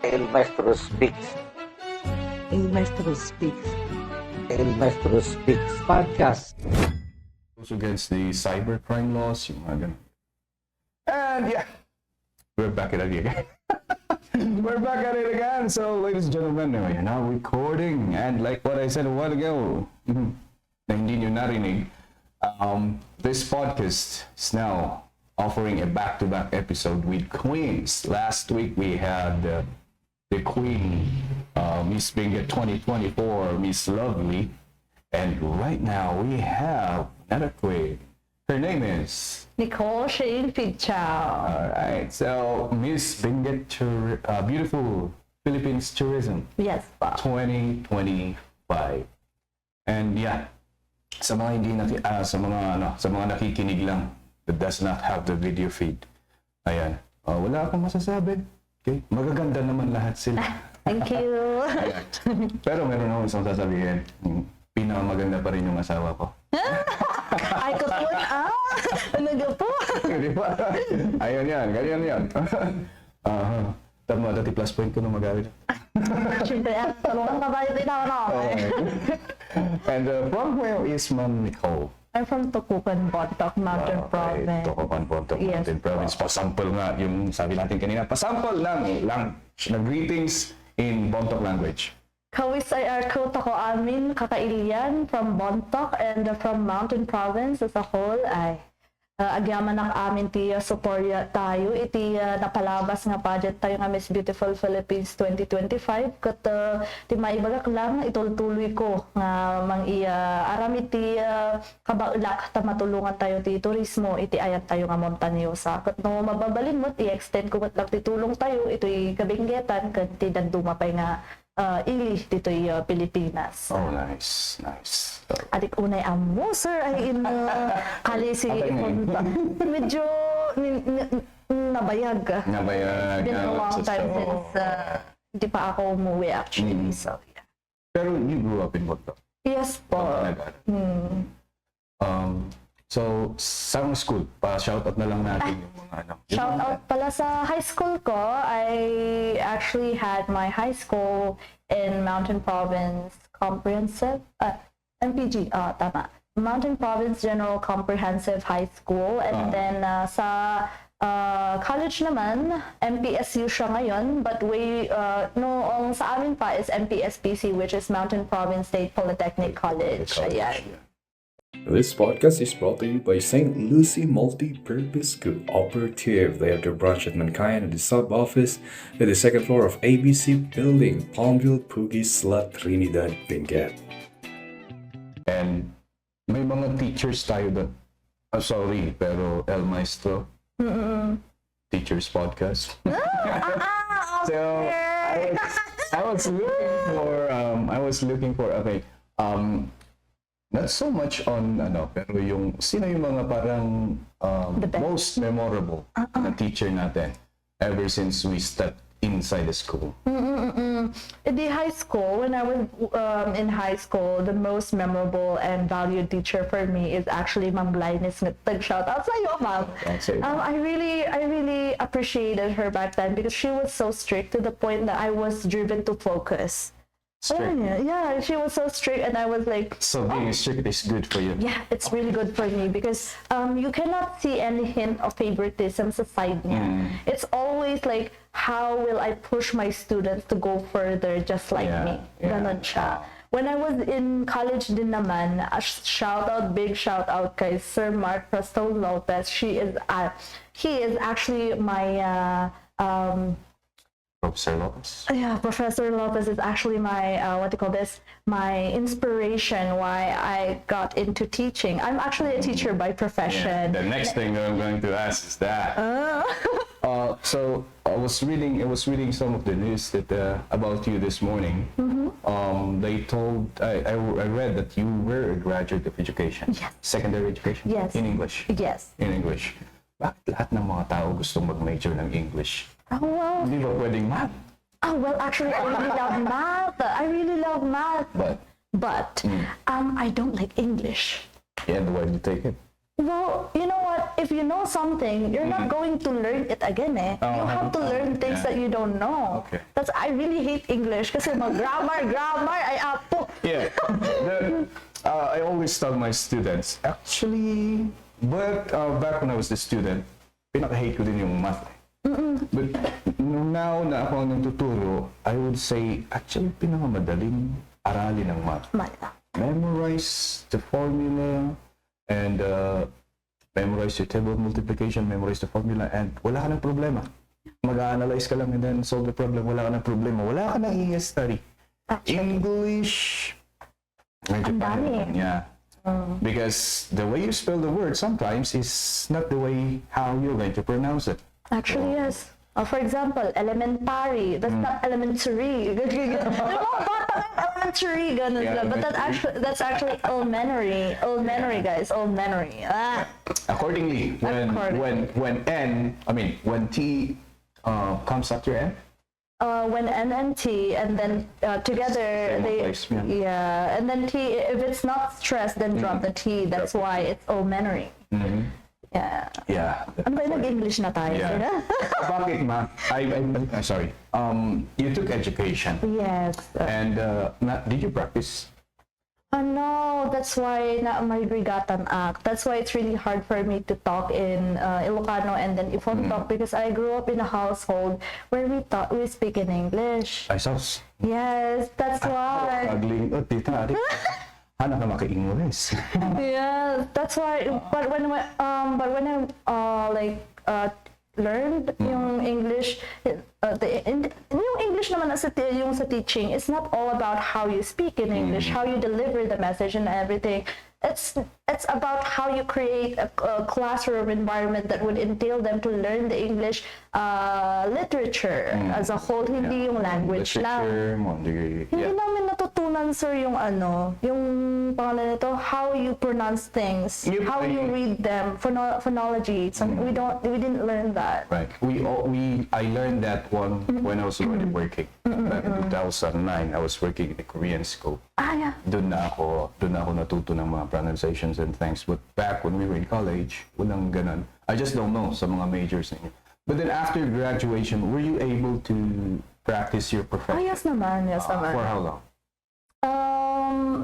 El Maestro speaks. El Maestro speaks. El Maestro speaks podcast. Goes against the cybercrime laws, yung mga ganun. And yeah, we're back at it again. We're back at it again. So, ladies and gentlemen, we're now recording. And like what I said a while ago, na hindi nyo narinig, this podcast is now offering a back-to-back episode with queens. Last week we had the queen, Miss Binga 2024, Miss Lovely. And right now we have another queen. Her name is Nicole Shayne Fidchao. Alright, so Miss Binga Beautiful Philippines Tourism Yes, pa. 2025. And yeah, sa mga hindi sa mga nakikinig lang that does not have the video feed. Ayan. Wala akong masasabi. Okay? Magaganda naman lahat sila. Thank you. Ayan. Pero meron akong isang sasabihin. Pinakamaganda pa rin yung asawa ko. Ay, katun, Talaga po. Di ba? Ayun yan. Ganyan yan. Tama, dati plus point ko nung mag-awit. Siyempre, talungan ka tayo din ako. And from where is Ma'am Nicole? I'm from Tukukan, Bontoc Mountain Province. Tukukan, Bontoc Yes, Mountain Province. Pasample nga yung sabi natin kanina. Pasample ng greetings in Bontoc language. Kawisay Arko Tako Amin, Kakailian from Bontoc and from Mountain Province as a whole ay agyaman ng amin tiya suporya tayo iti napalabas nga pageant tayo nga Miss Beautiful Philippines 2025 kat ti maibagak lang itultuloy ko nga mang aram iti kabaulak ta matulungan tayo ti turismo iti ayat tayo nga montanyosa kat no mababalin mo i-extend ko kat lang ti tulong tayo ito'y kabinggetan kat ti danduma pay nga English dito'y Pilipinas. Oh, nice. Nice. Adik unay amo, sir, ay kalisi medyo nabayag. Nabayag. Been a long time since hindi pa ako umuwi actually. So, yeah. Pero you grew up in Bontoc? Yes po. So, sa school, pa-shoutout na lang natin yung mga anak. Shout out pala sa high school ko. I actually had my high school in Mountain Province Comprehensive, MPG, tama. Mountain Province General Comprehensive High School. And then sa college naman, MPSU siya ngayon. But noong sa amin pa is MPSPC, which is Mountain Province State Polytechnic College. Ayan. This podcast is brought to you by St. Lucie Multi-Purpose Cooperative. They have their branch at Mankayan and the sub-office at the second floor of ABC Building, Palmville, Pugis, La Trinidad, Benguet. And may mga teachers tayo doon. Sorry, pero El Maestro. Teachers podcast. So, I was looking for okay. Not so much on pero yung sino yung mga parang most memorable na teacher natin ever since we stepped inside the school. In the high school, when I was in high school, the most memorable and valued teacher for me is actually Ma'am Glynis. Shout out sa iyo, Ma'am. I really appreciated her back then because she was so strict to the point that I was driven to focus. Strict. Yeah, she was so strict and I was like... So being strict is good for you? Yeah, it's really good for me because you cannot see any hint of favoritism sa side niya. It's always like, how will I push my students to go further just like me? Ganon siya. When I was in college din naman, big shout out kay Sir Mark Presto Lopez. He is actually my... Professor Lopez? Yeah, Professor Lopez is actually my, my inspiration why I got into teaching. I'm actually a teacher by profession. Yeah, the next thing that I'm going to ask is that. So I was reading some of the news that about you this morning. They told, I read that you were a graduate of education. Yes. Secondary education? Yes. In English? Yes. In English. Bakit lahat ng mga tao gustong mag-major ng English? Oh, well. Hindi ba pwedeng math? Oh, well, actually, I really love math. I really love math. But I don't like English. Yeah, and why did you take it? Well, you know what? If you know something, you're not going to learn it again eh. You have to learn things that you don't know. Okay. I really hate English kasi grammar, ay apo. Yeah. I always tell my students, actually, but back when I was a student, pinaka-hate ko din yung math. But now na ako nang tuturo, I would say, actually, pinakamadaling aralin ng math. Mala. Memorize the formula, and memorize your table of multiplication, memorize the formula, and wala ka ng problema. Mag-analyze ka lang and then solve the problem. Wala ka ng problema. Wala ka ng study. English, medyo Ang dami. paano, yeah. Because the way you spell the word sometimes is not the way how you're going to pronounce it. Actually, yes. For example, elementary. That's not elementary. Elementary, ganun Yeah, sila. But that's actually elementary. Elementary, guys. Elementary. Accordingly, when T comes after N, When N and T, and then together Same they, place, yeah. and then T. If it's not stressed, then drop the T. That's why it's elementary. Yeah. yeah. Ano ba yung nag-English na tayo? Yeah. Bakit ma? I'm sorry. You took education, Yes. and did you practice? No, that's why na may Brigatan Act. That's why it's really hard for me to talk in Ilocano and then Ifon talk because I grew up in a household where we speak in English. Ay, sos. Yes, that's why. Ugly. Oh, tita, anak ka maki-English. Yes, that's why. But when I learned yung English, yung English naman yung sa teaching, it's not all about how you speak in English, how you deliver the message and everything. It's about how you create a classroom environment that would entail them to learn the English literature as a whole, hindi yung language lang. Hindi namin natutunan, sir, yung yung pangalan nito, how you pronounce things, how you read them, phonology. We didn't learn that. Right. I learned that one when I was already working. Back in 2009, I was working in a Korean school. Yeah. Doon na ako natuto ng mga pronunciations and things. But back when we were in college, walang ganun. I just don't know sa mga majors ninyo. But then after graduation, were you able to practice your profession? Yes naman. For how long?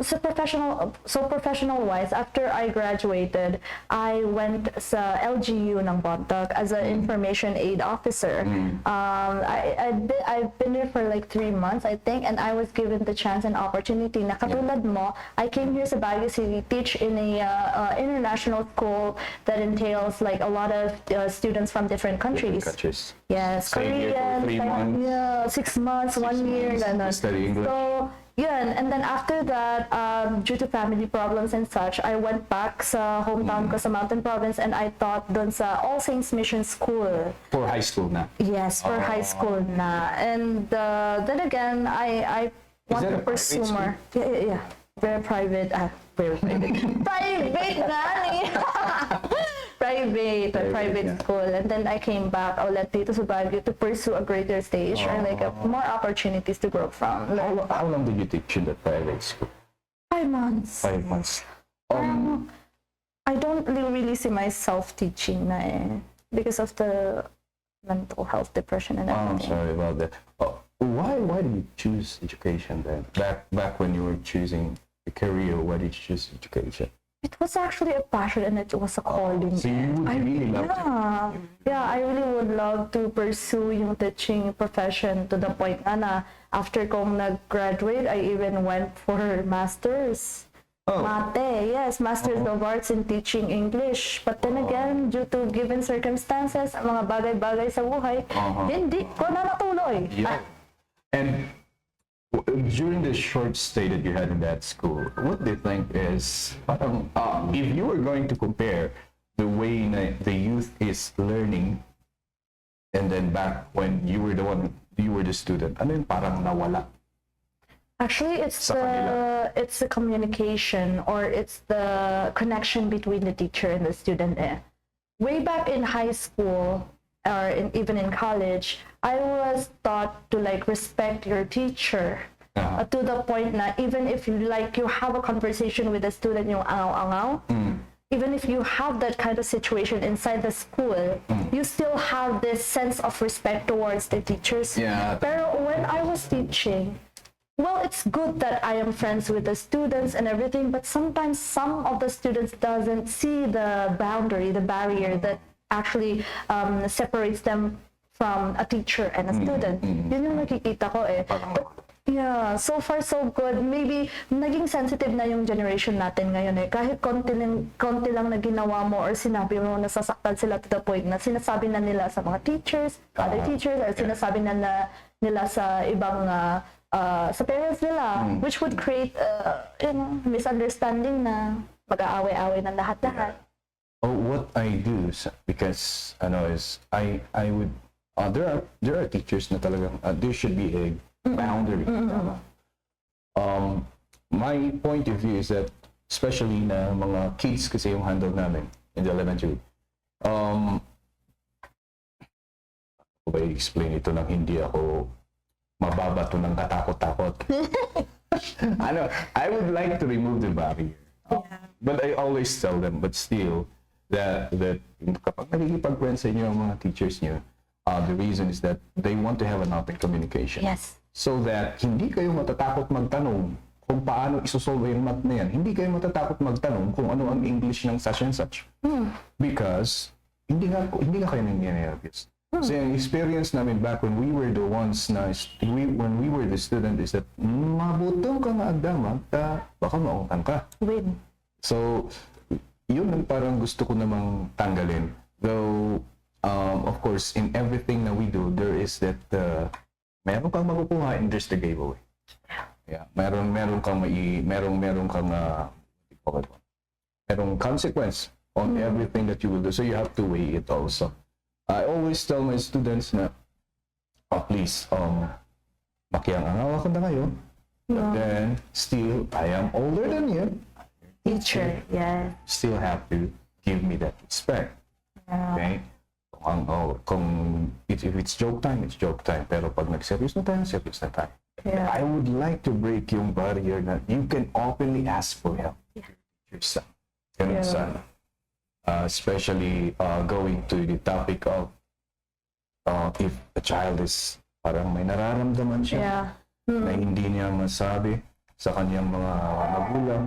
So professional wise, after I graduated, I went sa LGU ng Bontoc as an information aid officer. I've been there for like 3 months, I think, and I was given the chance and opportunity na katulad mo, I came here sa Baguio City, teach in a international school that entails like a lot of students from different countries. Yes, Stayed here for Korean, 3 months. Yeah, 6 months, 1 year, ganun. Study English. So, yun. And then after that, due to family problems and such, I went back sa hometown ko sa Mountain Province and I taught dun sa All Saints Mission School. For high school na? Yes, for high school na. And then again, I want to pursue more. Yeah. Very private. Very private. Private, nani! Private school. And then I came back ulit dito sa Baguio to pursue a greater stage or like more opportunities to grow from. How long did you teach in that private school? 5 months. 5 months. I don't really see myself teaching na because of the mental health, depression, and everything. Sorry about that. Why did you choose education then? Back when you were choosing a career, why did you choose education? It was actually a passion and it was a calling. So you would really love to? Yeah, I really would love to pursue yung teaching profession to the point na after kong nag-graduate, I even went for Masters. Mate, yes, Masters of Arts in Teaching English. But then again, due to given circumstances, mga bagay-bagay sa buhay, hindi ko na natuloy. Yeah. And during the short stay that you had in that school, what do you think is, if you were going to compare the way the youth is learning, and then back when you were the student, ano yung parang nawala? Actually, it's the communication or it's the connection between the teacher and the student. Way back in high school, or even in college, I was taught to like respect your teacher to the point na even if you have a conversation with a student yung angaw-angaw, even if you have that kind of situation inside the school, you still have this sense of respect towards the teachers. Yeah. Pero when I was teaching, well, it's good that I am friends with the students and everything, but sometimes some of the students doesn't see the boundary, the barrier that actually separates them from a teacher and a student. Yun yung nakikita ko eh. But, yeah, so far so good. Maybe naging sensitive na yung generation natin ngayon eh. Kahit konti lang na ginawa mo or sinabi mo, nasasaktan sila to the point na sinasabi na nila sa mga teachers, other teachers, or sinasabi na nila sa ibang sa parents nila, which would create misunderstanding na mag-aaway-aaway ng lahat-lahat. Oh, what I do because is I would there are teachers na talagang there should be a boundary. My point of view is that especially na mga kids kasi yung handle namin in the elementary. Ako ba i-explain ito nang hindi ako mababato ng katakot-takot? I would like to remove the barrier. But I always tell them, but still, that kapag nagkikipag-friend sa inyo ang mga teachers nyo, the reason is that they want to have an open communication. Yes. So that hindi kayo matatakot magtanong kung paano isosolve yung math na yan. Hindi kayo matatakot magtanong kung ano ang English ng such and such. Because hindi nga kayo nangyayabis. So yung experience namin back when we were the ones na, when we were the student is that mabutong ka nga agdam at baka maungtan ka. Win. So, yun ang parang gusto ko namang tanggalin. Though, of course, in everything na we do, there is that meron kang makukuha and there's the giveaway. Yeah, meron kang merong consequence on everything that you will do. So you have to weigh it also. I always tell my students na, please, makiyang angawa ko na kayo, but then still, I am older than you. Teacher, yeah. Still have to give me that respect. Okay? If it's joke time, it's joke time. Pero pag nag-serious na tayo, serious na tayo. Yeah. I would like to break yung barrier na you can openly ask for help. Your son. Ganun sana. Especially going to the topic of if a child is parang may nararamdaman siya na hindi niya masabi sa kanyang mga magulang.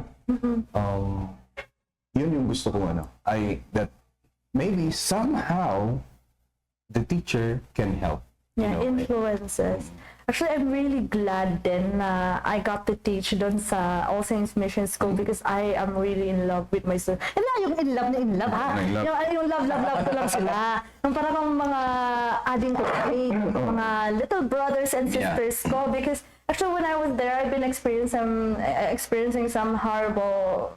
Yun yung gusto ko that maybe somehow the teacher can help. Yeah, influences. Actually, I'm really glad then I got to teach doon sa All Saints Mission School because I am really in love with my students. Hindi yung in love ha. Yung love ko lang sila. Yung parang mga ading ko kami, mga little brothers and sisters ko because actually when I was there, I've been experiencing some horrible,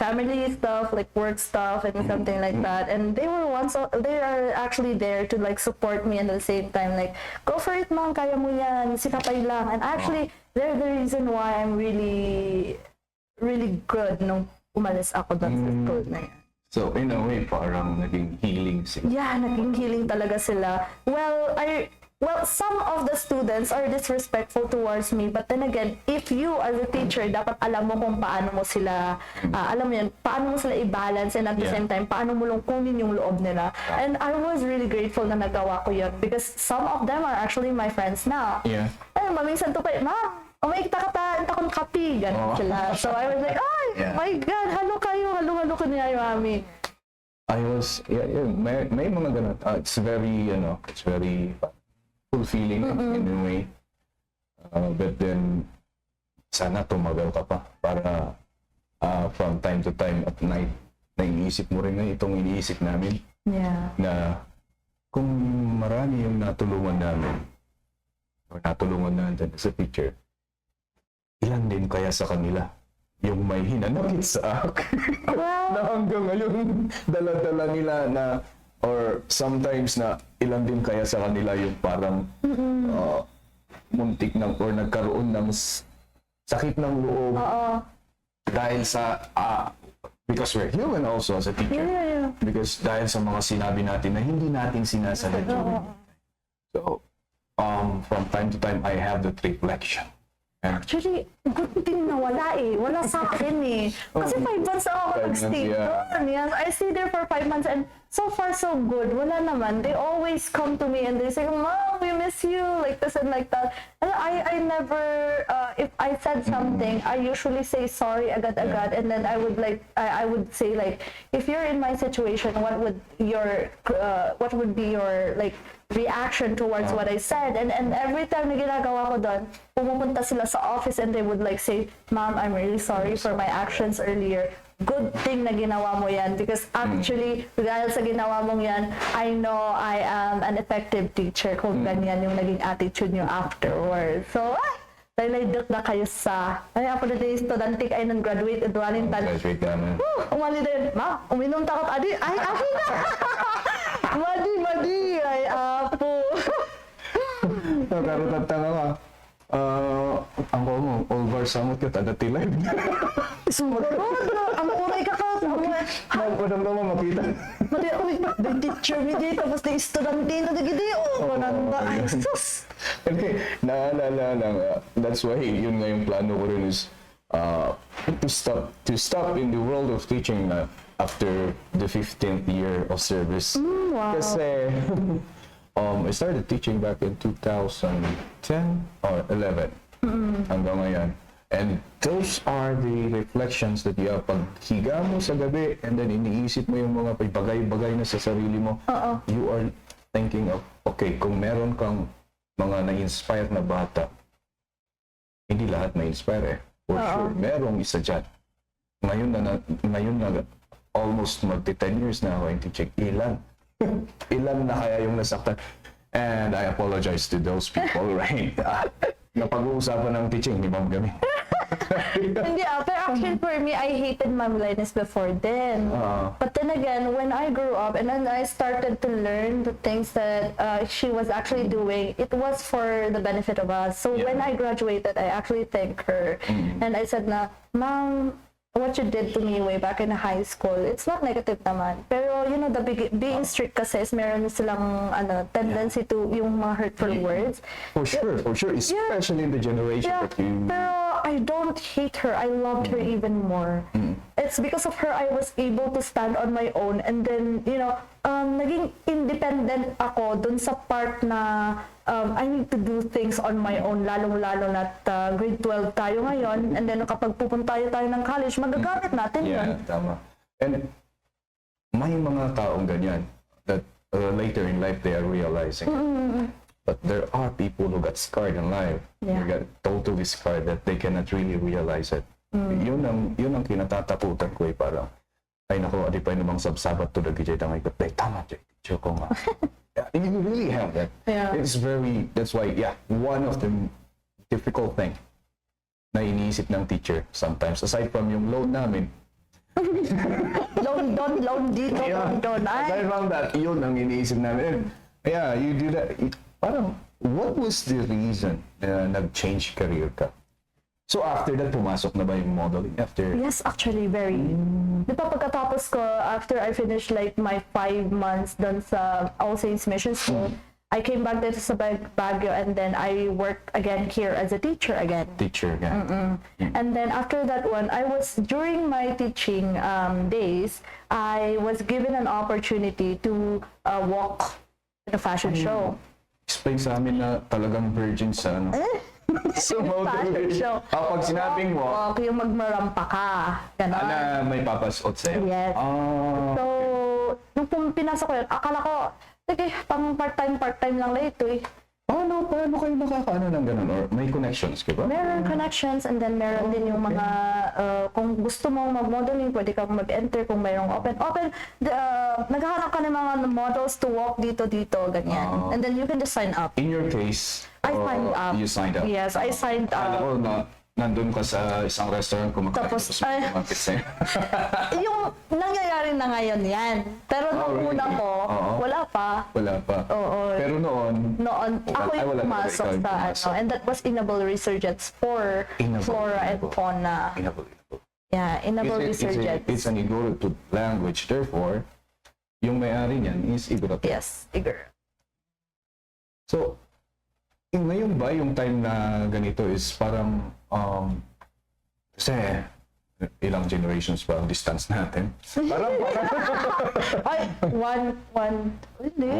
family stuff like work stuff and something like that. And they are actually there to like support me and at the same time like go for it, mom, kaya mo yan, sikapay lang. And actually, they're the reason why I'm really, really good nung umalis ako doon sa school na yan. So in a way, parang naging healing sila. Yeah, naging healing talaga sila. Well, some of the students are disrespectful towards me, but then again, if you as a teacher, dapat alam mo kung paano mo sila, alam mo yun, paano mo sila i-balance and at the same time, paano mo lang kunin yung loob nila. And I was really grateful na nagawa ko yun because some of them are actually my friends now. Yeah. Ay, maminsan to pa, may takon kapi, ganun sila. So I was like, my God, halo ko niya yung mami. May mga ganun. It's very fulfilling in a way. But then, sana tumagal ka pa para from time to time at night, naiisip mo rin na itong iniisip namin. Yeah. Na kung marami yung natulungan namin, o natulungan natin sa teacher, ilan din kaya sa kanila yung may hinanakit sa akin na hanggang ngayon dala-dala nila na or sometimes na ilan din kaya sa kanila yung parang muntik ng or nagkaroon ng sakit ng loob dahil sa because we're human also as a teacher. Because dahil sa mga sinabi natin na hindi natin sinasabi. So from time to time I have that reflection Actually, good thing na wala eh. Wala sa akin eh. Kasi 5 months na ako 5 months, nag-stay yeah. doon. Yes, I stayed there for 5 months and so far so good. Wala naman. They always come to me and they say, Mom, we miss you, like this and like that. And I never, if I said something, I usually say sorry agad-agad and then I would say like, if you're in my situation, what would be your like reaction towards what I said, and every time na ginagawa ko doon, pumupunta sila sa office and they would like say, Mom, I'm really sorry for my actions earlier. Good thing na ginawa mo yan because actually, dahil sa ginawa mong yan, I know I am an effective teacher kung ganyan yung naging attitude nyo afterwards. So, dahil na kayo sa, ako na din student ay nang graduate at waling tan. Graduate namin. Umali din, Ma, uminom takot, adi, ay, ako na! Madi, ay, apo. Nakarutatang ka. Ang ko mo, all bar samot ka, tada tilay. Siguro, ang unay ka ka. Nagpadam naman makita. Madi, the teacher mi di, tapos na estudyante na digidi, kananda, ay, sus. Okay, naalala lang. That's why yun nga yung plano ko rin is to stop in the world of teaching after the 15th year of service. Wow. Kasi I started teaching back in 2010 or 11 hanggang ngayon. And those are the reflections that you have. Pag higa mo sa gabi and then iniisip mo yung mga bagay-bagay na sa sarili mo, you are thinking of, okay, kung meron kang mga na-inspire na bata, hindi lahat na-inspire eh. For sure, merong isa dyan. Ngayon na almost magti-10 years na ako in teaching. Ilan na kaya yung nasaktan? And I apologize to those people, right? Napag-uusapan ng teaching ni Ma'am Gami. Hindi, pero actually for me, I hated Ma'am Linus before then. But then again, when I grew up and then I started to learn the things that she was actually doing, it was for the benefit of us. So when I graduated, I actually thanked her. And I said na, Ma'am, what you did to me way back in high school, it's not negative naman. Pero, you know, being strict kasi is meron silang tendency to yung mga hurtful words. For sure. Especially in the generation that you... Pero I don't hate her. I loved her even more. It's because of her I was able to stand on my own and then, you know, naging independent ako dun sa part na I need to do things on my own, lalo na grade 12 tayo ngayon, and then kapag pupunta tayo ng college, magagamit natin yun. Yeah, tama. And may mga taong ganyan that later in life they are realizing. But there are people who got scarred in life. They got totally scarred that they cannot really realize it. Yun ang kinatatakutan ko eh, parang ay nako, adi pa namang sabsabat to dagi jay tangay ko. Tama jay, ko nga. You really have that. Yeah. That's why, one of the difficult thing na iniisip ng teacher sometimes, aside from yung load namin. load dito, load. Aside from that, yun ang iniisip namin. Yeah, you do that. Parang, what was the reason na nag-change career ka? So after that, pumasok na ba yung modeling? Yes, actually, very. Di ba pagkatapos ko, after I finished like my 5 months dun sa All Saints Mission School, I came back dito sa Baguio and then I worked again here as a teacher again. And then after that one, during my teaching days, I was given an opportunity to walk in a fashion show. Explain sa amin na talagang virgin sa ano. So, Fashion show. Pag sinabing walk, yung magmarampa ka. Ganon. na may papasot sa'yo. Yes. So, nung pinasok ko yun, akala ko, sige, pang part-time lang lang ito eh. Paano kayo nakakaano ng ganun? Or may connections ka ba? Meron connections and then meron din yung mga, kung gusto mong mag-modeling, pwede kang mag-enter kung mayroong open. Naghahanap ka ng mga models to walk dito, ganyan. And then you can just sign up. In your case, I signed up. You signed up? Yes, I signed Alam up. ko na nandun ka sa isang restaurant kumakain Tapos, kumapit sa'yo. Yung nangyayari na ngayon yan. Pero nung really? una ko, wala pa. Wala pa. Oo. Pero noon, Ako wala yung pa pumasok ikaw yung sa pumasok. and that was Inable Resurgence for Flora and Fauna. Inable. Yeah, Inable Resurgence. It's an Igorot language, therefore, yung may-ari niyan is Igorot. Yes, Igorot. So, Ngayon ba, yung time na ganito is parang, kasi ilang generations ba ang distance natin? Parang, Ay, hindi.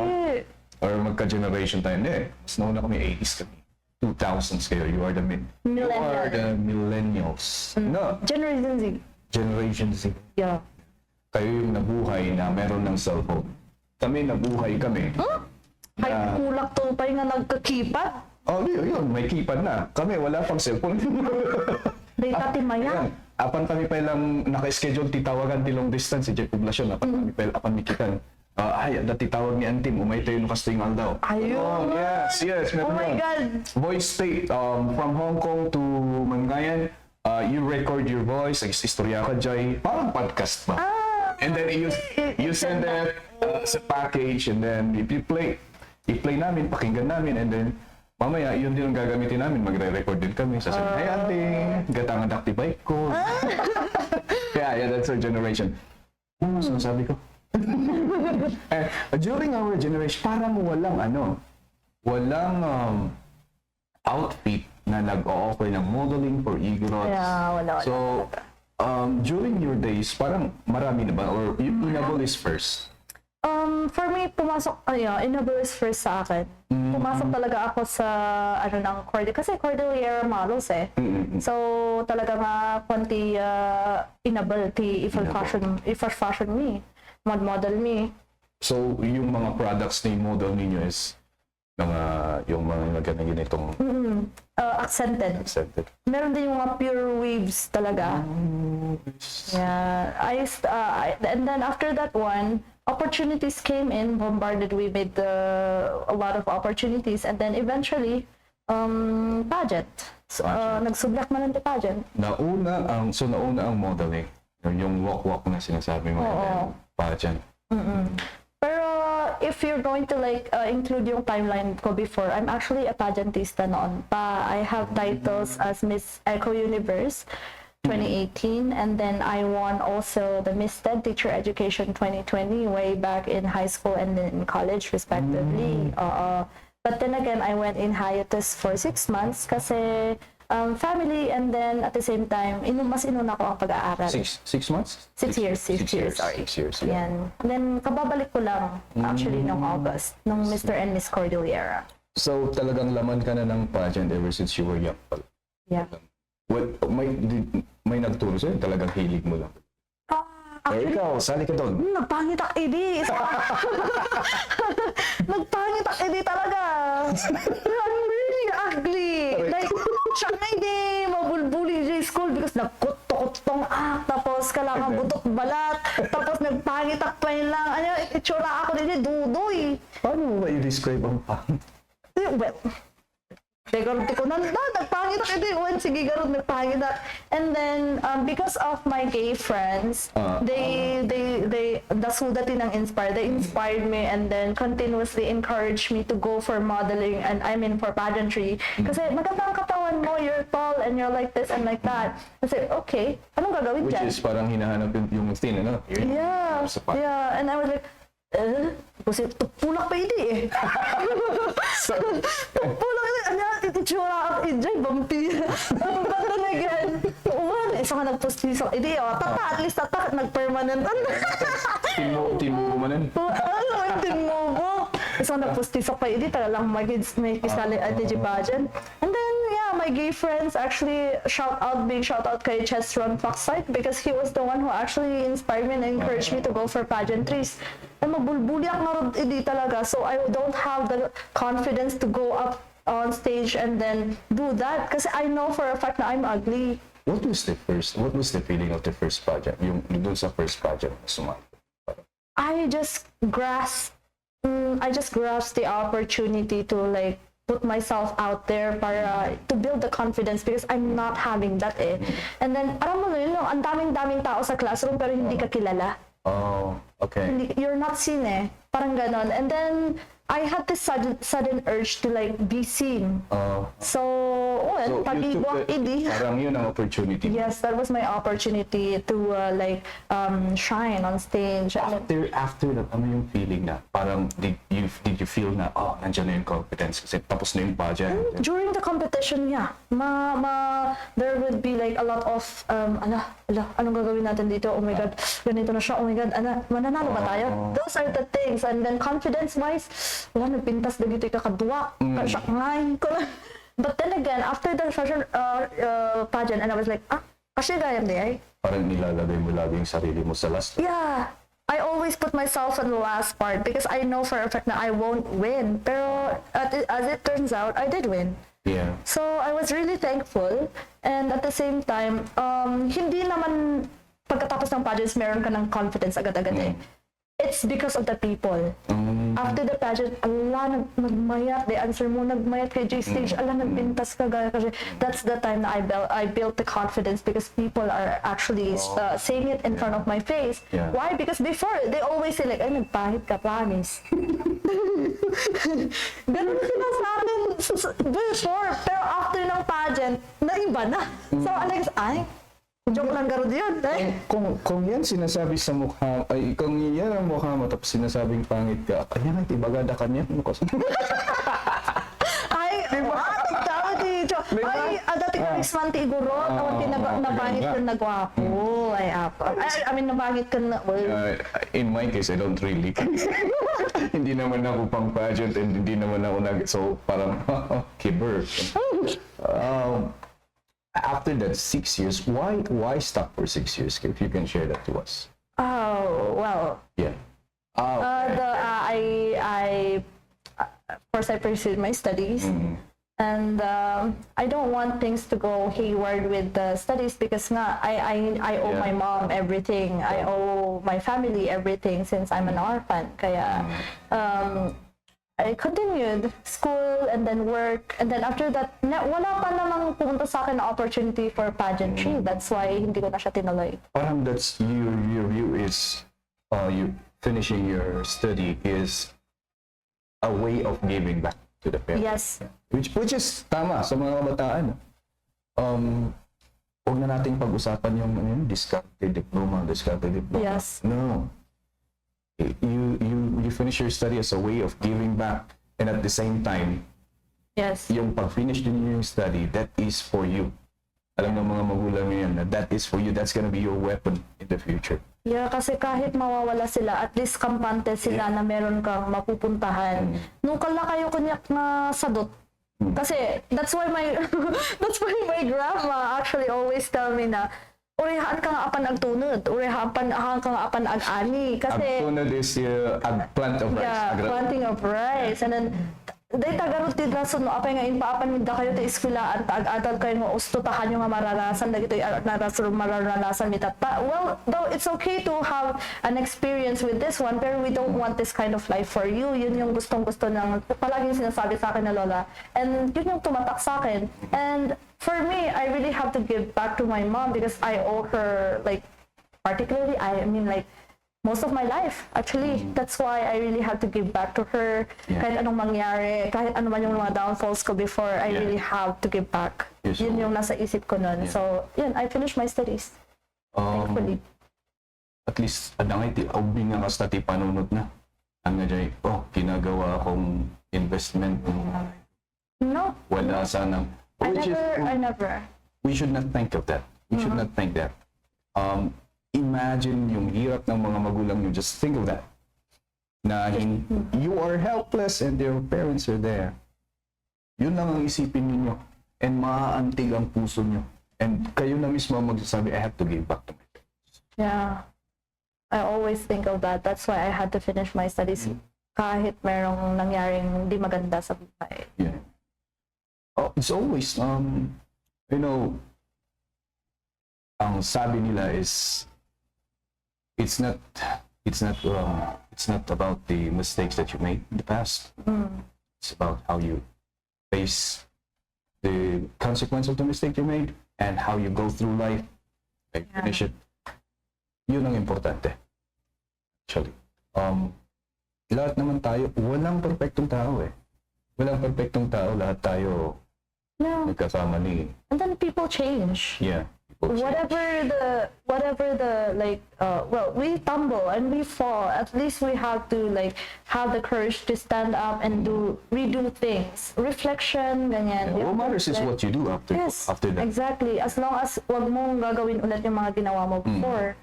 or magka-generation tayo. Hindi, mas nauna kami, 80s kami. 2000s kayo, you are the millennials. No, Generation Z. Generation Z. Yeah. Kayo yung nabuhay na meron ng cellphone. Kami nabuhay kami. Ay, kulak to pa yung nagkakipat. Oh, yun, may keypad na. Kami, wala pang cellphone. Data timaya. Ayan, apan kami pa lang naka-schedule titawagan ti long distance, si poblasyon, apan kami pa apan mikitan. Ay, dati tawag ni Antim, umay tayo nung kastingal daw. Ayun. Oh, yes, Oh meron my yun. God. Voice state, from Hong Kong to Mangayan, you record your voice, istorya ka dyan, parang podcast ba? And then you send that sa package, and then if you i-play namin, pakinggan namin, and then mamaya, yun din ang gagamitin namin, magre-record din kami, sasabihin, hey ate, gatang activate ko. yeah, that's our generation. So sabi ko, during our generation, parang walang outfit na nag-o-offer ng modeling for Igorot. Yeah, wala. So, during your days, parang marami na ba? Or Inable is first? For me, Inable is first sa akin. Pumasok talaga ako sa, kasi Cordillera models eh. So, talaga nga, konti Inable, i-fashion me, model me. So, yung mga products na model ninyo is yung mga ganitong Accented. Meron din yung mga pure waves talaga. Yeah. And then after that one, opportunities came in, bombarded. We made a lot of opportunities, and then eventually, pageant. So, nagsubrak man ng pageant. Nauna ang modeling. Yung walk-walk na sinasabi mo. And then pageant. Pero if you're going to include yung timeline ko before, I'm actually a pageantista noon pa. I have titles as Miss Eco Universe 2018, and then I won also the Miss TED Teacher Education 2020 way back in high school and then in college respectively. But then again, I went in hiatus for 6 months kasi family, and then at the same time, mas inuna ko ang pag-aaral. 6 months? 6 years, sorry. 6 years, yeah. Yan. And then, kababalik ko lang, actually, nung August, nung Mr. and Miss Cordillera. So, talagang laman ka na ng pageant ever since you were young. Yeah. What, may nagturo sa'yo? Talagang hilig mo lang. Or ikaw, sali ka doon. Nagpangit ang edi. Nagpangit ang edi talaga. I'm really ugly. Like, siya nga hindi mabulbuli sa school because nagkutong tapos kailangan butok balat, tapos nagpangit ang plain lang. Ano, itsura ako din, dudoy. Paano mo ba i-describe ang pangit? Well, Igorot ko nagpangit ako edi. Sige, Igorot, nagpangit ako. And then, because of my gay friends, they dasudatin ang inspired. They inspired me and then continuously encouraged me to go for modeling and for pageantry. Kasi maganda ang katawan mo, you're tall and you're like this and like that. Kasi, okay, anong gagawin dyan? Which is parang hinahanap yung thin, ano? Yeah, yeah. And I was like, kasi pulak pa hindi eh. Pulak hindi. Ano, ititsura ako, enjoy, bumpy. But then again, isa ka nagpostiso. Hindi, at least nag-permanent. Team mo man yun? Tinubo. Isa ka nagpostiso pa, hindi, talagang may kisali at DJ pageant. And then, yeah, my gay friends actually big shout out kay Chesron Foxside because he was the one who actually inspired me and encouraged me to go for pageantries. And mabulbuli ako nga hindi talaga. So I don't have the confidence to go up on stage and then do that kasi I know for a fact na I'm ugly. What was the feeling of the first pageant? Yung dun sa first pageant na sumali? I just grasped the opportunity to put myself out there para to build the confidence because I'm not having that eh. And then, alam mo yun, ang daming tao sa classroom pero hindi ka kilala. Oh, okay. You're not seen eh. Parang ganon. And then, I had this sudden urge to like be seen. So, So you took hindi. parang yun ang opportunity. Yes, that was my opportunity to shine on stage. After that, ano yung feeling na parang did you feel na nandiyan na yung confidence kasi tapos na yung pageant? During the competition, yeah, there would be like a lot of anong gagawin natin dito? Oh my God, ganito na siya. Oh my God, mananalo ba tayo? Those are the things. And then confidence-wise, wala, nagpintas na dito kakadwa. Ngayon ko lang. But then again, after the pageant, and I was like, kasi gayam di ay. Parang nilalagay mo lagi yung sarili mo sa last. Yeah. I always put myself in the last part because I know for a fact na I won't win. Pero as it turns out, I did win. Yeah. So I was really thankful, and at the same time, hindi naman pagkatapos ng pageants meron ka ng confidence agad-agad eh. It's because of the people. After the pageant, nagmayat, the answer mo, nagmayat kay J-Stage, nagpintas ka gaya kasi that's the time na I built the confidence because people are actually saying it in front of my face. Yeah. Why? Because before, they always say like, ay, nagpahit ka, promise. Ganun sila sa akin before, pero after ng pageant, naiba na. So, Alex, joke lang garo diyan. Kung yan sinasabi sa mukha, kung yan ang mukha mo tapos sinasabing pangit ka, kanya nga tibagada kanya. Dati ka Mismanti Igorot, nabangit ka na gwapo. Nabangit ka na, in my case, I don't really. Hindi naman ako pang pageant and hindi naman ako so parang, kibber. After that 6 years, why stop for 6 years? If you can share that to us. Oh, well. Yeah. Of course, I pursued my studies. And I don't want things to go hayward with the studies because I owe my mom everything. I owe my family everything since I'm an orphan. Kaya I continued school and then work, and then after that, wala pa namang pumunta sa akin na opportunity for pageantry. That's why hindi ko na siya tinuloy. Parang that's your view is you finishing your study is a way of giving back to the parents. Yes. Which is tama sa mga kabataan. Huwag na nating pag-usapan yung discarded diploma. Yes. No. You finish your study as a way of giving back, and at the same time, yes, yung pag-finish din yung study, that is for you. Alam ng mga magulang yan na that is for you. That's gonna be your weapon in the future. Yeah, kasi kahit mawawala sila, at least kampante sila na meron kang mapupuntahan. Nung kala kayo kunyak na sadot. Kasi that's why my grandma actually always tell me na urihaan ka nga apan agtunod, urihaan ka nga apan ag-ani. Kasi agtunod is plant of rice. Yeah, planting of rice. And then day tagarot ti rason no apay nga inpaapan midda kayo ta eskwelaan ta ag-adal kayo nga ustutahan yung nga mararasan dagitoy mararanasan mitata. Well, though it's okay to have an experience with this one, pero we don't want this kind of life for you. Yun yung gustong-gusto ng palaging sinasabi sa akin na lola. And yun yung tumatak sa akin. And for me, I really have to give back to my mom because I owe her, like, particularly, most of my life, actually. That's why I really have to give back to her. Yeah. Kahit anong mangyari, kahit ano man yung mga downfalls ko before, I really have to give back. Yes, yun yung nasa isip ko nun. Yeah. So, yun, I finished my studies. Thankfully. At least, adangay, aubing nga kasta ti panunod na. Ang nga dyan, ginagawa akong investment. No. Wala sanang. I never. We should not think of that. We should not think that. Imagine yung hirap ng mga magulang nyo. Just think of that. Na you are helpless and your parents are there. Yun lang ang isipin niyo. And maaantig ang puso nyo. And kayo na mismo magsasabi, I have to give back to my parents. Yeah. I always think of that. That's why I had to finish my studies. Kahit merong nangyaring hindi maganda sa buhay. Yeah. It's always, ang sabi nila is, it's not about the mistakes that you made in the past. It's about how you face the consequence of the mistake you made and how you go through life, like finish it. Yun ang importante. Actually, lahat naman tayo, walang perfectong tao eh. Walang perfectong tao, lahat tayo Yeah. nagkakamali. And then people change. Yeah. Whatever the like well, we tumble and we fall, at least we have to like have the courage to stand up and redo things, reflection, ganyan. Yeah, what matters is what you do after Yes, after that. exactly, as long as wag mong gagawin ulit yung mga ginawa mo before.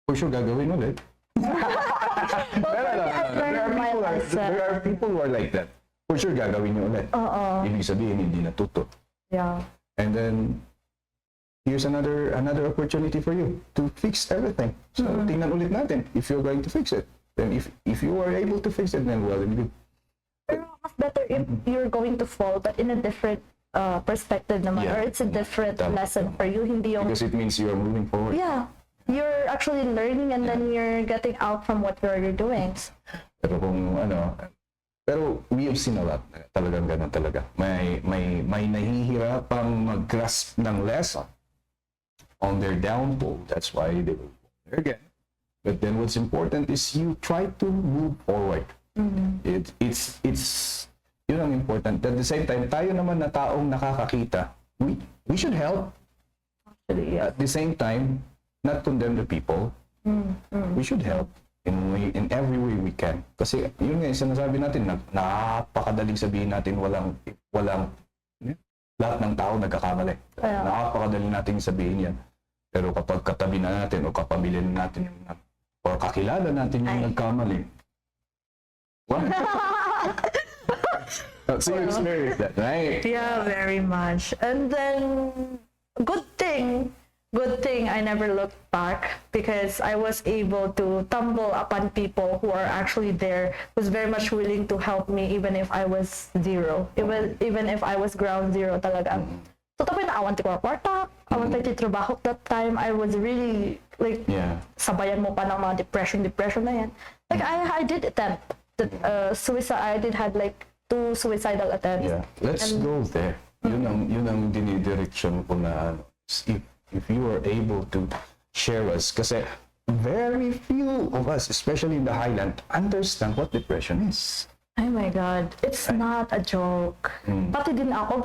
For sure, gagawin ulit. Well, for me, I learned my lesson. There are people who are like that. For sure, gagawin nyo ulit. Ibig sabihin, hindi natuto. Yeah. And then, here's another opportunity for you to fix everything. So, tingnan ulit natin if you're going to fix it. Then if you are able to fix it, then well and good. Pero mas better if you're going to fall, but in a different perspective naman, Yeah. or it's a different Tama. lesson for you. Hindi yung, Because it means you are moving forward. yeah, you're actually learning and then you're getting out from what you're doing. Pero kung pero we have seen a lot. Talagang ganun talaga. May nahihirapang mag-grasp ng lesson on their downfall. That's why they will fall there again. But then what's important is you try to move forward. It's yun ang important. At the same time, tayo naman na taong nakakakita, we should help. Actually, yeah. At the same time, not condemn the people. We should help in every way we can. Kasi yun nga, sinasabi natin, napakadaling sabihin natin walang lahat ng tao nagkakamali. Yeah. Napakadaling natin sabihin yan. Pero kapag katabi na natin o kapamilya na natin o kakilala natin yung nagkamali. So you experience that, right? Yeah, very much. And then, good thing I never looked back, because I was able to stumble upon people who are actually there, who's very much willing to help me even if I was zero, even if I was ground zero talaga. So tapos na awan ti ko kwarta, awan tayo trabaho that time. I was really like, sabayan mo pa ng mga depression na yan. Like I did attempt suicide. I did had like 2 suicidal attempts. Yeah, let's go there. Yun ang dinidireksyon ko na if you are able to share us, kasi very few of us, especially in the Highland, understand what depression is. Oh my God, it's not a joke. Pati din ako,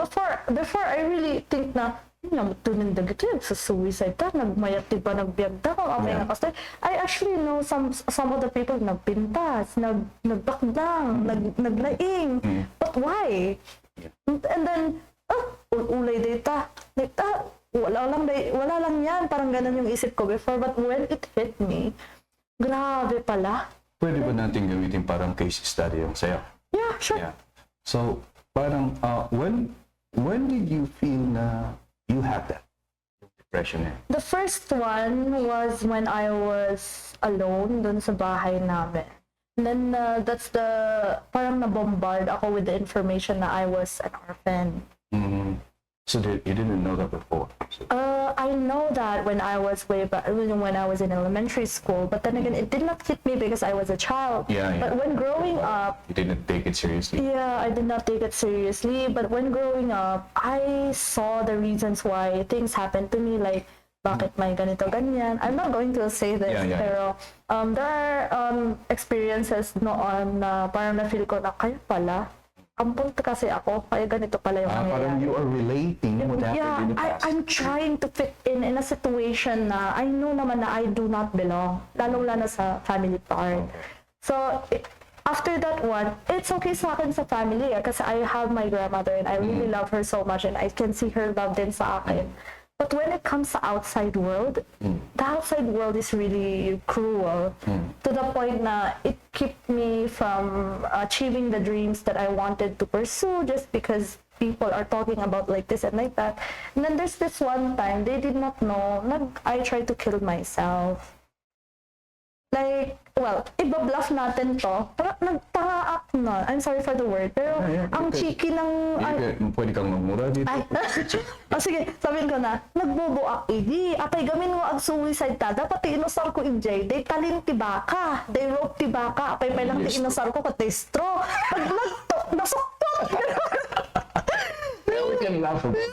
before I really think na, tunin dagito yung sa suicide ta, nagmayat diba, nagbiag ta, okay na kasi. I actually know some of the people nagpintas, nagbakdang, naglaing. But why? And then, ulay data. Wala lang yan. Parang ganun yung isip ko before. But when it hit me, grabe pala. Pwede ba natin gamitin parang case study yung sa'yo? Yeah, sure. Yeah. So, parang, when did you feel na you had that depression? The first one was when I was alone dun sa bahay namin. And then, that's parang na-bombard ako with the information na I was an orphan. So you didn't know that before? So, I know that when I was way back, when I was in elementary school, but then again, it did not hit me because I was a child. Yeah. But when growing up, you didn't take it seriously? yeah, I did not take it seriously. But when growing up, I saw the reasons why things happened to me, like bakit may ganito ganyan. I'm not going to say this, pero there are experiences noon na parang na-feel ko na kaya pala. Ampun kasi ako, kaya ganito pala yung nangyayari. Parang you are relating what happened in the past. I'm trying to fit in a situation na I know naman na I do not belong, lalong-lalo sa family part. So, after that one, it's okay sa akin sa family kasi I have my grandmother and I really love her so much and I can see her love din sa akin. But when it comes to outside world, the outside world is really cruel to the point na it kept me from achieving the dreams that I wanted to pursue just because people are talking about like this and like that. And then there's this one time, they did not know, I tried to kill myself. Like, well, ibabluff natin to. Nagtanga na. I'm sorry for the word. Pero ang cheeky ng... Pwede kang magmura dito. Sige, sabihin ko na, nagbubuak idi. Apay gamin mo ang suicide ta. Dapat inusar ko ijay. Day talin tibaka. Day rope tibaka. Apay may lang inusar ko katay straw. Pag nasuktot. We can laugh about it.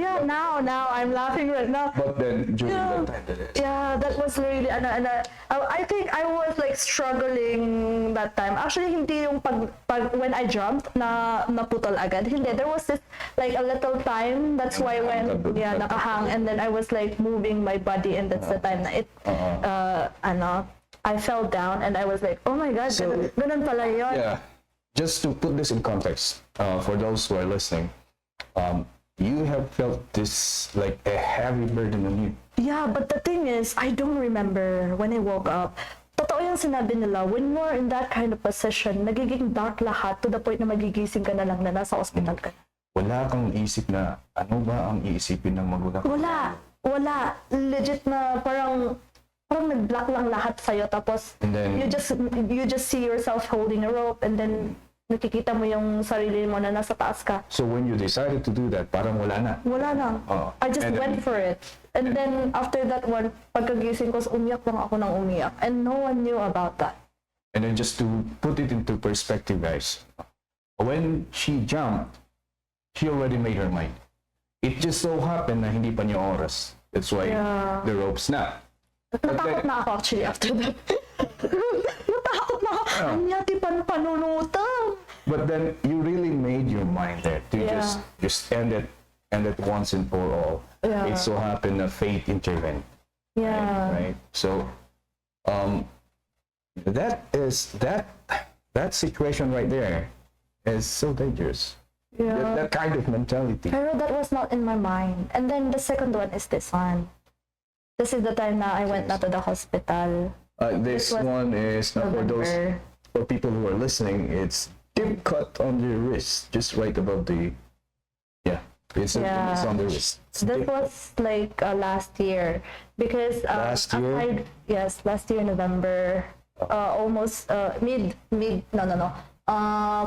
Yeah, Yeah, now I'm laughing right now. But then during Yeah. that time, Yeah, that was really, I think I was like struggling that time. Actually, hindi yung pag when I jumped na naputol agad. Hindi, there was this like a little time. That's why when nakahang, and then I was like moving my body, and that's the time na it, I fell down, and I was like, oh my God, ganun pala yun. yeah. Just to put this in context, for those who are listening, you have felt this like a heavy burden on you. Yeah, but the thing is, I don't remember when I woke up. Totoo yung sinabi nila, when you're in that kind of position, nagiging dark lahat to the point na magigising ka na lang na nasa hospital ka. Wala kang isip na ano ba ang iisipin ng magulang? Wala. Legit na parang nag-block lang lahat sa'yo, tapos And then, you just see yourself holding a rope, and then nakikita mo yung sarili mo na nasa taas ka. so when you decided to do that, parang wala na. Wala na. I just And then- went for it. And then after that one, pagkagising ko, umiyak lang ako ng umiyak. And no one knew about that. And then just to put it into perspective, guys, when she jumped, she already made her mind. It just so happened na hindi pa niya oras. That's why Yeah. the rope snapped. Natakot na ako actually after that. Natakot na ako. Ang yati panunutan. But then you really made your mind there to Yeah. just end it once and for all. Yeah. It so happened that fate intervened. Yeah. Right. So that situation right there is so dangerous. Yeah. That kind of mentality. Pero that was not in my mind. And then the second one is this one. This is the time na I went na to the hospital. This was one is November. for people who are listening. It's deep cut on the wrist, just right above the. It's on the wrist. It's That deep was like last year, because Last year? last year November, almost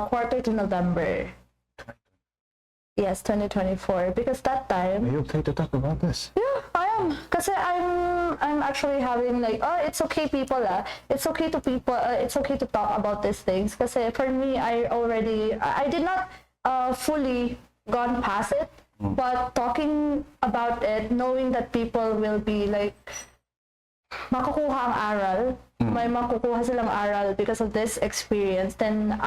quarter to November. Yes, 2024. Because that Are time, you okay to talk about this? yeah, I am. Kasi I'm actually having like, it's okay people It's okay to it's okay to talk about these things. Kasi for me, I did not fully gone past it, but talking about it, knowing that people will be like, makukuha ang aral, may makukuha silang aral because of this experience, then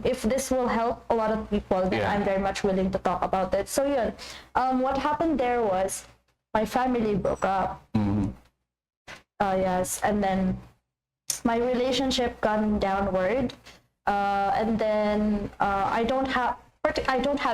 if this will help a lot of people, then Yeah. I'm very much willing to talk about it. So yun, what happened there was, my family broke up. Yes, and then my relationship gone downward, and then I don't have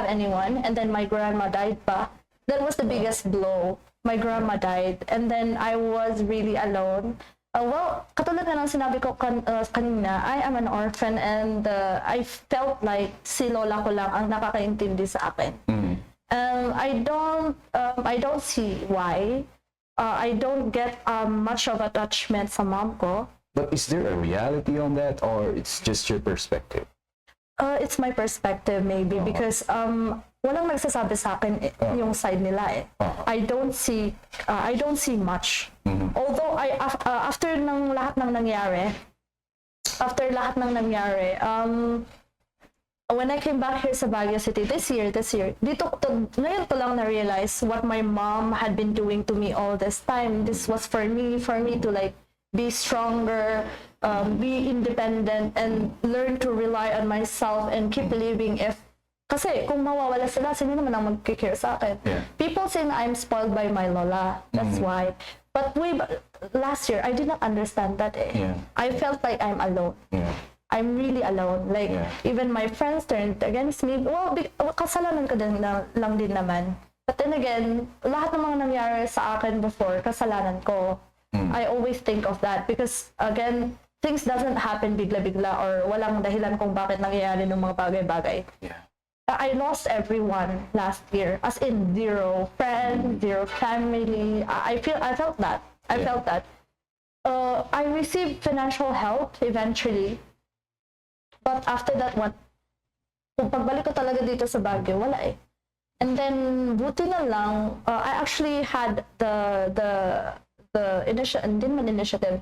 anyone, and then my grandma died pa. That was the biggest blow. My grandma died, and then I was really alone. Well, katulad na lang sinabi ko kanina, I am an orphan, and I felt like si lola ko lang ang nakakaintindi sa akin. I don't see why. I don't get much of attachment sa mom ko. But is there a reality on that, or it's just your perspective? It's my perspective maybe, because walang nagsasabi sa akin yung side nila . I don't see much. Although after lahat ng nangyari, when I came back here sa Baguio City this year, ngayon ko lang na-realize what my mom had been doing to me all this time. This was for me to like be stronger, be independent, and learn to rely on myself and keep living. Kasi kung mawawala sila, sino naman ang mag-care sa akin? Yeah. People say I'm spoiled by my lola. That's why. But last year, I did not understand that . Yeah. I felt like I'm alone. Yeah. I'm really alone. Like, Yeah. even my friends turned against me. Well, kasalanan ko lang din naman. But then again, lahat ng mga nangyari sa akin before, kasalanan ko. I always think of that because, again, things doesn't happen bigla-bigla or walang dahilan kung bakit nangyayari ng mga bagay-bagay. Yeah. I lost everyone last year, as in 0 friends, 0 family. I felt that. I felt that. I received financial help eventually, but after that, kung pagbalik ko talaga dito sa Baguio, wala . And then buti na lang, I actually had the initiative,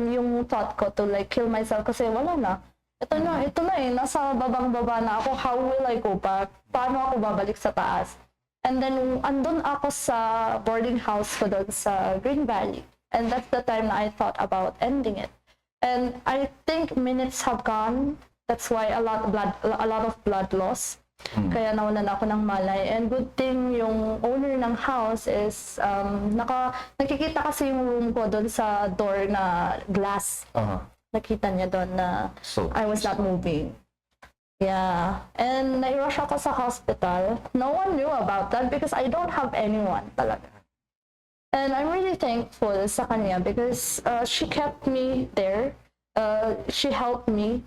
yung thought ko to like kill myself kasi wala na. Ito na nasa babang-baba na ako. How will I go back? Paano ako babalik sa taas? And then, andun ako sa boarding house ko doon sa Green Valley. And that's the time na I thought about ending it. And I think minutes have gone. That's why a lot of blood loss. Kaya nawalan ako ng malay. And good thing yung owner ng house is nakikita kasi yung room ko doon sa door na glass. Nakita niya doon na I was not moving. Yeah. And nai-rush ako sa hospital. No one knew about that because I don't have anyone talaga. And I'm really thankful sa kanya because she kept me there. She helped me.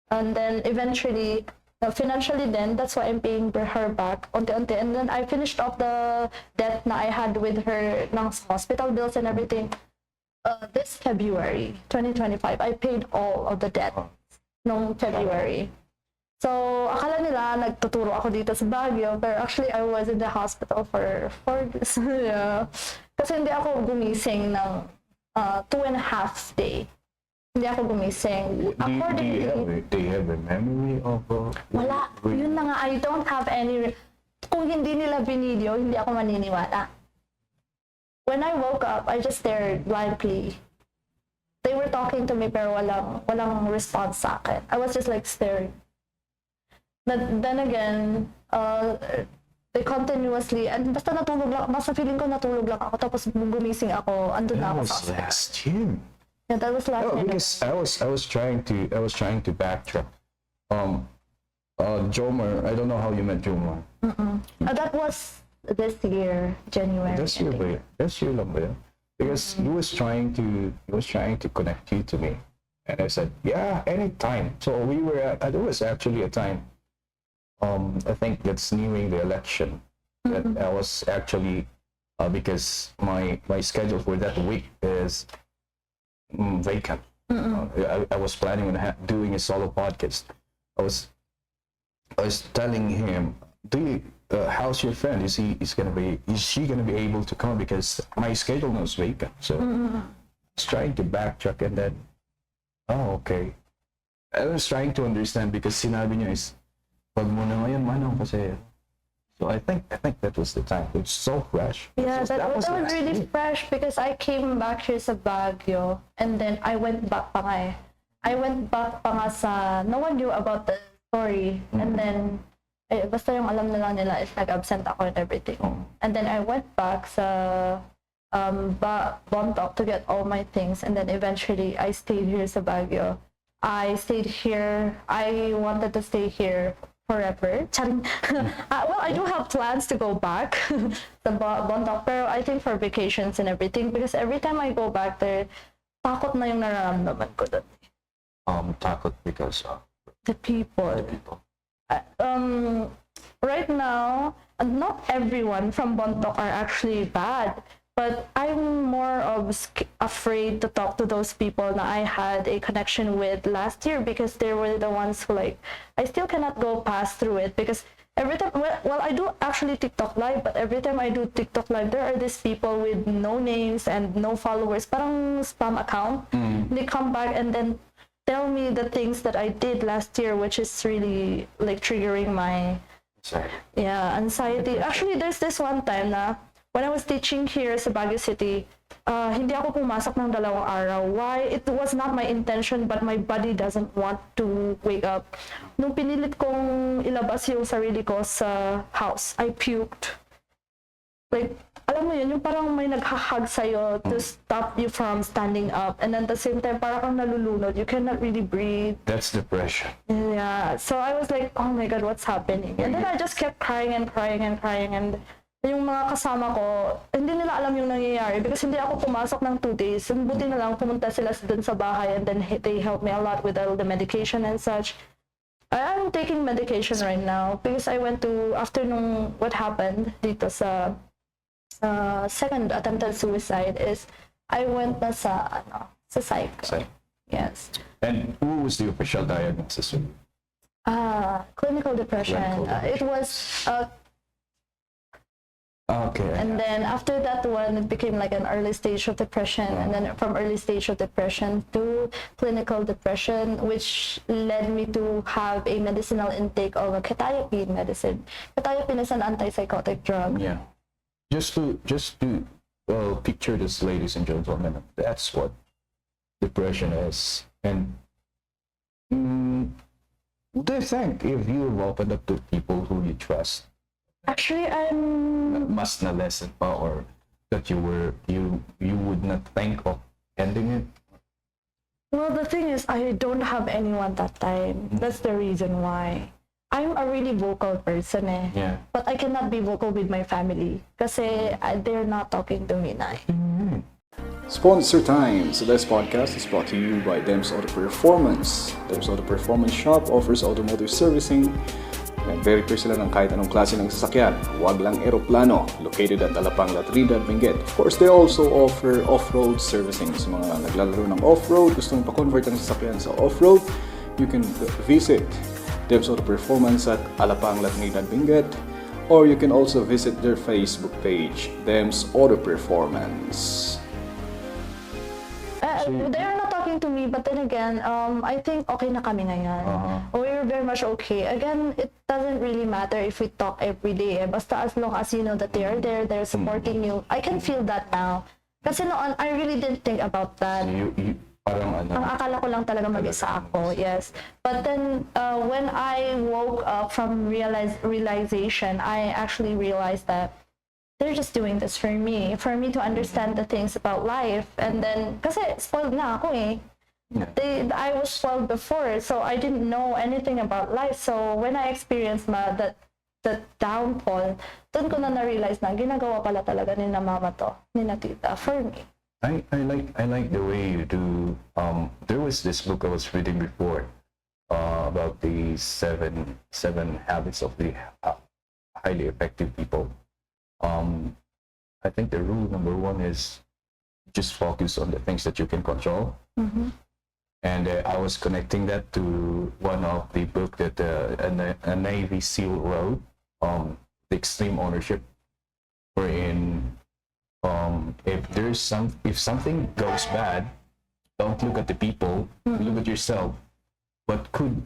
And then eventually, financially then, that's why I'm paying her back unti-unti. And then I finished off the debt na I had with her ng hospital bills and everything. This February 2025, I paid all of the debt noong February. So, akala nila nagtuturo ako dito sa Baguio, but actually I was in the hospital for 4 days. Yeah. Kasi hindi ako gumising ng 2.5 days. Hindi ako gumising. Do you have a memory of... Wala. Yun na nga, I don't have any... Kung hindi nila binideo, hindi ako maniniwala. When I woke up, I just stared blankly. They were talking to me pero walang response sa akin. I was just like staring. But then again, they continuously, and basta natulog lang, basta feeling ko natulog lang ako, tapos gumising ako, andun na ako sa hospital. Last year. Yeah, that was last year. Because I was trying to backtrack. Jomar, I don't know how you met Jomar. That was this year, January. That's year lang ba yan? Because he was trying to connect you to me, and I said, yeah, anytime. So we were at, there was actually a time. I think that's nearing the election that I was actually because my schedule for that week is vacant. I was planning on doing a solo podcast. I was telling him, how's your friend? Is she gonna be able to come? Because my schedule was vacant. So I was trying to backtrack, and then okay. I was trying to understand because sinabi niya is pag muna ngayon manong kasi. So I think that was the time. It's so fresh. Yeah, that was really fresh because I came back here sa Baguio and then I went back pa nga eh. I went back pa nga sa, no one knew about the story. And then, basta yung alam na lang nila is nag-absent ako and everything. And then I went back sa Bontoc to get all my things. And then eventually, I stayed here sa Baguio. I stayed here. I wanted to stay here forever. Well, I do have plans to go back to Bontoc, pero I think for vacations and everything, because every time I go back there, takot na yung nararamdaman ko doon. Takot because the people. Right now, not everyone from Bontoc are actually bad, but I'm more of afraid to talk to those people that I had a connection with last year because they were the ones who I still cannot go past through it because every time, well, I do actually TikTok live, but every time I do TikTok live, there are these people with no names and no followers, parang spam account. They come back and then tell me the things that I did last year, which is really triggering my anxiety. Actually, there's this one time na when I was teaching here sa Baguio City, hindi ako pumasok ng 2 araw. Why? It was not my intention, but my body doesn't want to wake up. Nung pinilit kong ilabas yung sarili ko sa house, I puked. Alam mo yun, yung parang may naghahag sa'yo to stop you from standing up. And then at the same time, parang kang nalulunod. You cannot really breathe. That's depression. Yeah. So I was like, oh my God, what's happening? And then I just kept crying and crying and crying. And yung mga kasama ko, hindi nila alam yung nangyayari because hindi ako pumasok ng 2 days. And buti na lang, pumunta sila dun sa bahay and then they helped me a lot with all the medication and such. I'm taking medication right now because I went to, after nung what happened dito sa second attempted suicide is, I went na sa psych. Yes. And who was the official diagnosis? Clinical depression. It was Okay. And then after that one, it became like an early stage of depression. And then from early stage of depression to clinical depression, which led me to have a medicinal intake of a quetiapine medicine. Quetiapine is an antipsychotic drug. Yeah. Just to picture this, ladies and gentlemen. That's what depression is. And what do you think if you opened up to people who you trust? Actually, I'm Mas na lesson pa, or that you would not think of ending it? well, the thing is, I don't have anyone that time. That's the reason why. I'm a really vocal person eh. Yeah. But I cannot be vocal with my family kasi they're not talking to me na. Sponsor time! Today's podcast is brought to you by Dems Auto Performance. Dems Auto Performance Shop offers automotive servicing. Nag-verify sila ng kahit anong klase ng sasakyan. Huwag lang eroplano. Located at Alapang, Latrida, Benguet. Of course, they also offer off-road servicing. Sa mga naglalaro ng off-road, gusto mong pa-convert ang sasakyan sa off-road, you can visit Dems Auto Performance at Alapang, Latrida, Benguet. Or you can also visit their Facebook page, Dems Auto Performance. They are not talking to me, but then again, I think okay na kami ngayon. We're very much okay. Again, it doesn't really matter if we talk every day. Basta as long as you know that they are there, they're supporting you. I can feel that now. Kasi noon, I really didn't think about that. Parang ano? Ang akala ko lang talaga mag-isa ako, yes. But then, when I woke up from realization, I actually realized that they're just doing this for me to understand the things about life. And then, kasi spoiled na ako eh. I was spoiled before, so I didn't know anything about life. So when I experienced the downfall, doon ko na na-realize na ginagawa pala talaga ni na mama to, ni na tita, for me. I like the way you do. There was this book I was reading before about the seven habits of the highly effective people. I think the rule number 1 is just focus on the things that you can control. And I was connecting that to one of the book that a Navy SEAL wrote, The Extreme Ownership, wherein if something goes bad, don't look at the people, look at yourself. What could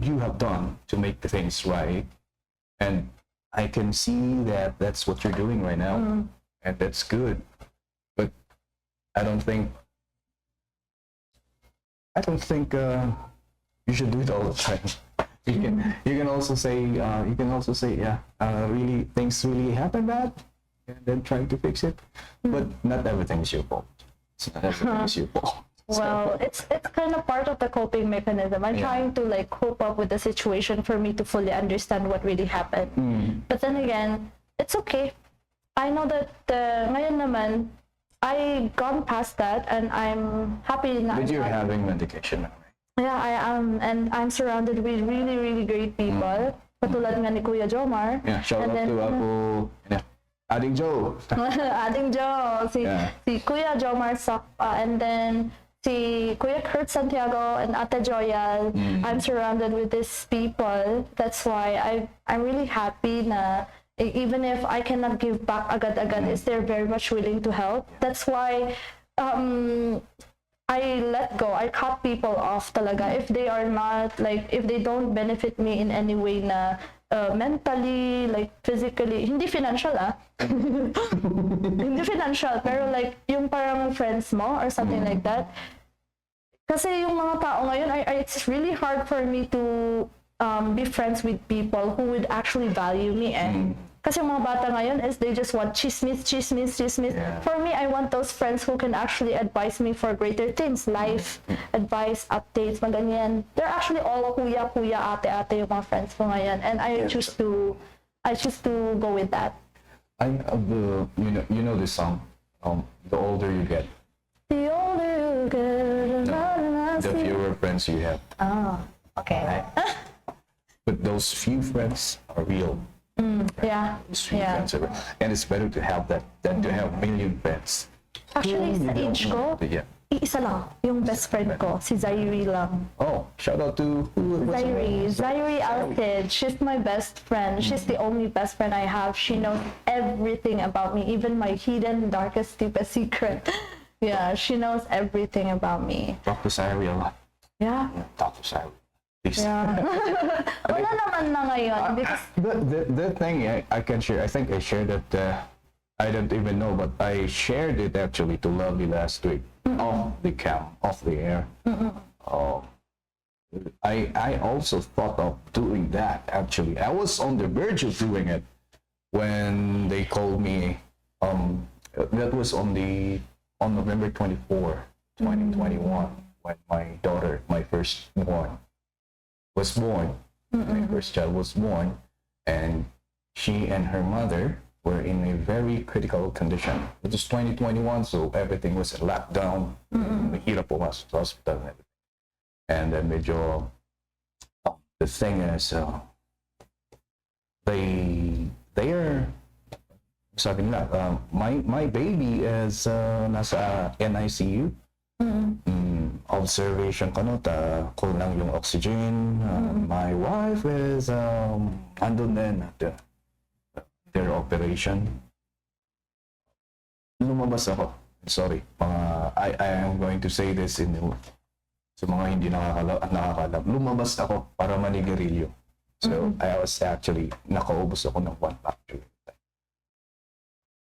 you have done to make the things right? And I can see that that's what you're doing right now, and that's good. But I don't think you should do it all the time. You can also say really things really happen bad, and then trying to fix it. But not everything is your fault. It's not everything is your fault. Well, it's kind of part of the coping mechanism. I'm trying to like cope up with the situation for me to fully understand what really happened. But then again, it's okay. I know that ngayon naman, I gone past that and I'm happy na. But you're having medication now, right? Yeah, I am, and I'm surrounded with really, really great people. Katulad nga ni Kuya Jomar. Yeah, shout out to Apo, Ading Joe. Ading Joe, si Kuya Jomar and then si Kuya Kurt Santiago and Ate Joyal. I'm surrounded with these people. That's why I'm really happy na even if I cannot give back agad-agad, is they're very much willing to help. That's why I let go. I cut people off talaga if they are not if they don't benefit me in any way na mentally, physically, hindi financial hindi financial, pero yung parang friends mo or something like that. Kasi yung mga tao ngayon, it's really hard for me to be friends with people who would actually value me Kasi yung mga bata ngayon is they just want chismis. Yeah. For me, I want those friends who can actually advise me for greater things, life, advice, updates, maganyan. They're actually all kuya, ate yung mga friends ko ngayon, and I choose to go with that. You know this song, the older you get, the older you get, the fewer friends you have. Oh, okay. Right? But those few friends are real. Yeah. Friends are, and it's better to have that than to have a million friends. Actually, sa age ko, Iisa lang, yung best friend ko, si Zairi lang. Oh, shout out to who? Zairi Alcid. She's my best friend. She's the only best friend I have. She knows everything about me, even my hidden, darkest, deepest secret. Yeah, she knows everything about me. Talk to Sari a lot. Yeah. Talk to Sari. Please. Yeah. Wala naman na ngayon because The thing I can share, I think I shared it, I don't even know, but I shared it actually to Lovely last week. Off the air. I also thought of doing that actually. I was on the verge of doing it when they called me. That was on November 24, 2021, when my daughter, my firstborn, was born. My first child was born, and she and her mother were in a very critical condition. It was 2021, so everything was locked down. Mahirap po mas sa hospital and everything. And then medyo, the thing is, they are, sabi nila, my baby is nasa NICU. Observation ka no, kulang yung oxygen. My wife is andun din at their operation. Lumabas ako. Sorry. I am going to say this sa mga hindi nakakalap. Lumabas ako para manigarilyo. So, I was actually, nakaubos ako ng 1 pack during that time.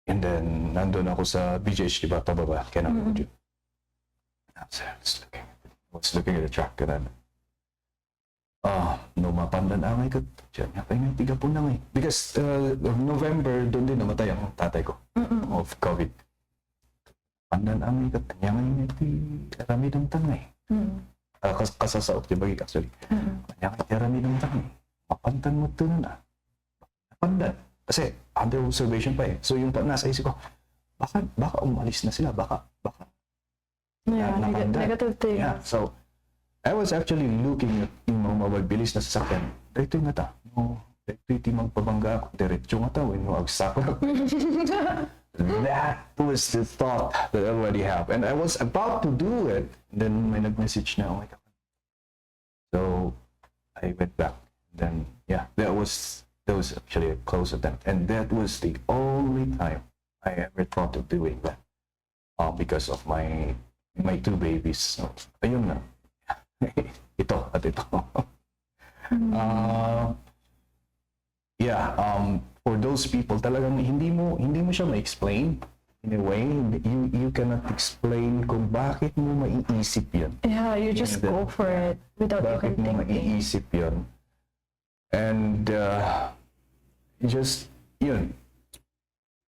And then, nandun ako sa BGH, diba? Pababa, Kenang Road. I was looking at the track, and no mapandan angay ko. Diyan, yapay nga tiga po nangay. Because November, doon din namatay ang tatay ko of COVID. Pandan angay ko, kanya nga iti rami ng tangay. Kasasaot, diba actually. Kanya nga rami ng tangay. Mapandan mo ito na. Mapandan. Kasi under observation pa eh. So yung nasa isip ko, baka umalis na sila, baka. yeah, negative things. Yeah, so I was actually looking at yung mga mabilis na sasakyan. Dito nga ta. No, dito iti magpabangga ako. Diretso nga ta. When agsak ko. That was the thought that I already have. And I was about to do it. Then may nag-message na, oh my God. So I went back. Then, yeah, that was actually a close attempt. And that was the only time I ever thought of doing that. Because of my 2 babies. So, ayun na. Ito at ito. For those people talagang hindi mo siya ma-explain in a way. You cannot explain kung bakit mo maiisip yan. Yeah, you just go for it without Bakit even mo thinking. maiisip yan. And just yun.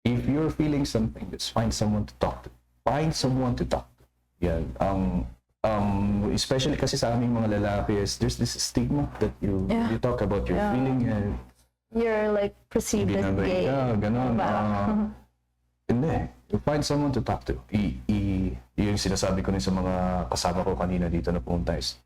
If you're feeling something, just find someone to talk to. Find someone to talk to. Yan. Especially kasi sa aming mga lalaki, there's this stigma that you talk about your feeling and You're like perceived as gay. Ganon. Hindi. You find someone to talk to. Yung sinasabi ko rin sa mga kasama ko kanina dito na pumunta is,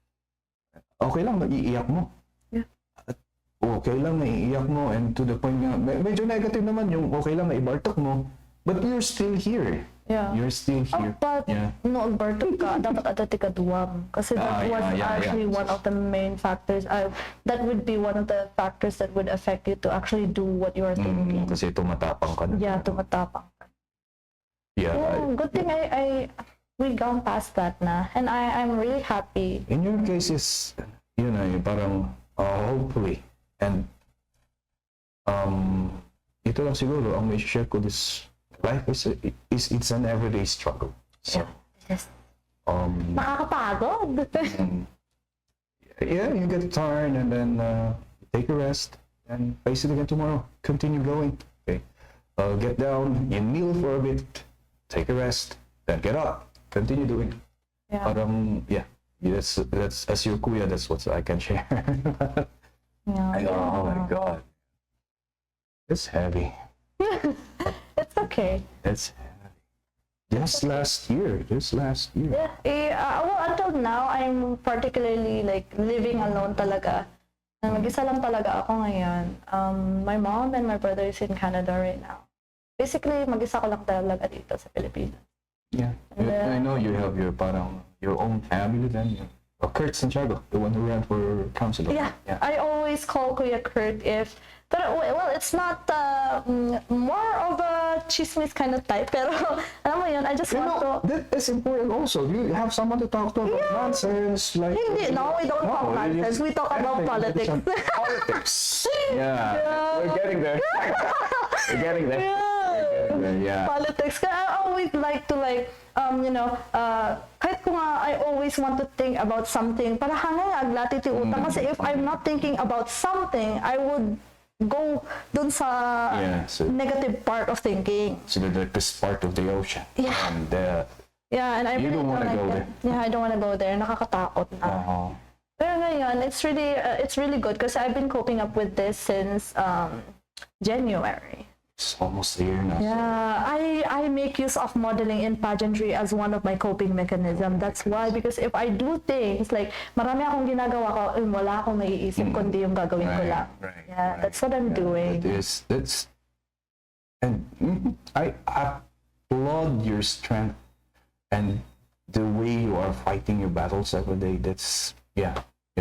okay lang, nag-iiyak mo. Yeah. At okay lang, naiiyak mo, and to the point nga, medyo negative naman yung okay lang na ibartok mo, but you're still here. Yeah. You're still here. But no, Alberto ka, dapat adati ka duwam. Kasi that was actually one of the main factors. That would be one of the factors that would affect you to actually do what you are thinking. Kasi tumatapang ka na. Yeah, tumatapang ka. Yeah. Good thing we gone past that na. And I'm really happy. In your cases, yun ay parang hopefully, and ito lang siguro ang may share ko this life it's an everyday struggle. So, Yes. Nakakapagod. You get tired and then take a rest and face it again tomorrow. Continue going. Okay. Get down, you kneel for a bit, take a rest, then get up, continue doing. Yeah. That's as your kuya, that's what I can share. Oh my God. It's heavy. It's okay. It's heavy. Just last year. Yeah. Well, until now, I'm particularly like living alone talaga. Mag-isa lang talaga ako ngayon. My mom and my brother is in Canada right now. Basically, mag-isa ko lang talaga dito sa Pilipinas. Yeah. I know you have your own family then. Kurt Santiago, the one who ran for councilor. Yeah, I always call Kuya Kurt but well, it's not more of a chismis kind of type, pero alam mo yun, I just want to... that is important also. You have someone to talk to about nonsense, like... No, we don't talk nonsense. We talk about politics. Politics. Yeah. We're getting there. We're getting there. Yeah. Politics. I always like to kahit ko nga, I always want to think about something. Para hanggang aglati ti utang. Kasi if I'm not thinking about something, I would go dun sa negative part of thinking. So the deepest part of the ocean. Yeah. And and I you really don't want to like go that. there. Yeah, I don't want to go there. Nakakatakot na. Pero ngayon, it's really good because I've been coping up with this since January. It's almost a year now. Yeah, I make use of modeling in pageantry as one of my coping mechanism. That's why, because if I do things like marami akong ginagawa ko, wala akong maiisip kundi yung gagawin ko lang. That's what I'm doing. And I applaud your strength and the way you are fighting your battles every day. It's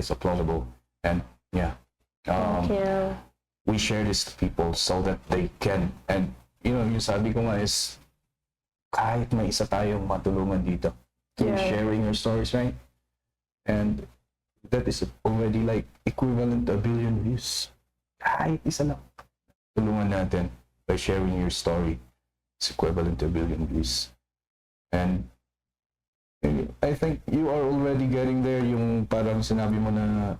applaudable. And Thank you. we share this to people so that they can, and yung sabi ko nga is kahit may isa tayong matulungan dito through sharing your stories, right? And that is already like equivalent to 1 billion views. Kahit isa lang tulungan natin by sharing your story, it's equivalent to 1 billion views. And I think you are already getting there. Yung parang sinabi mo na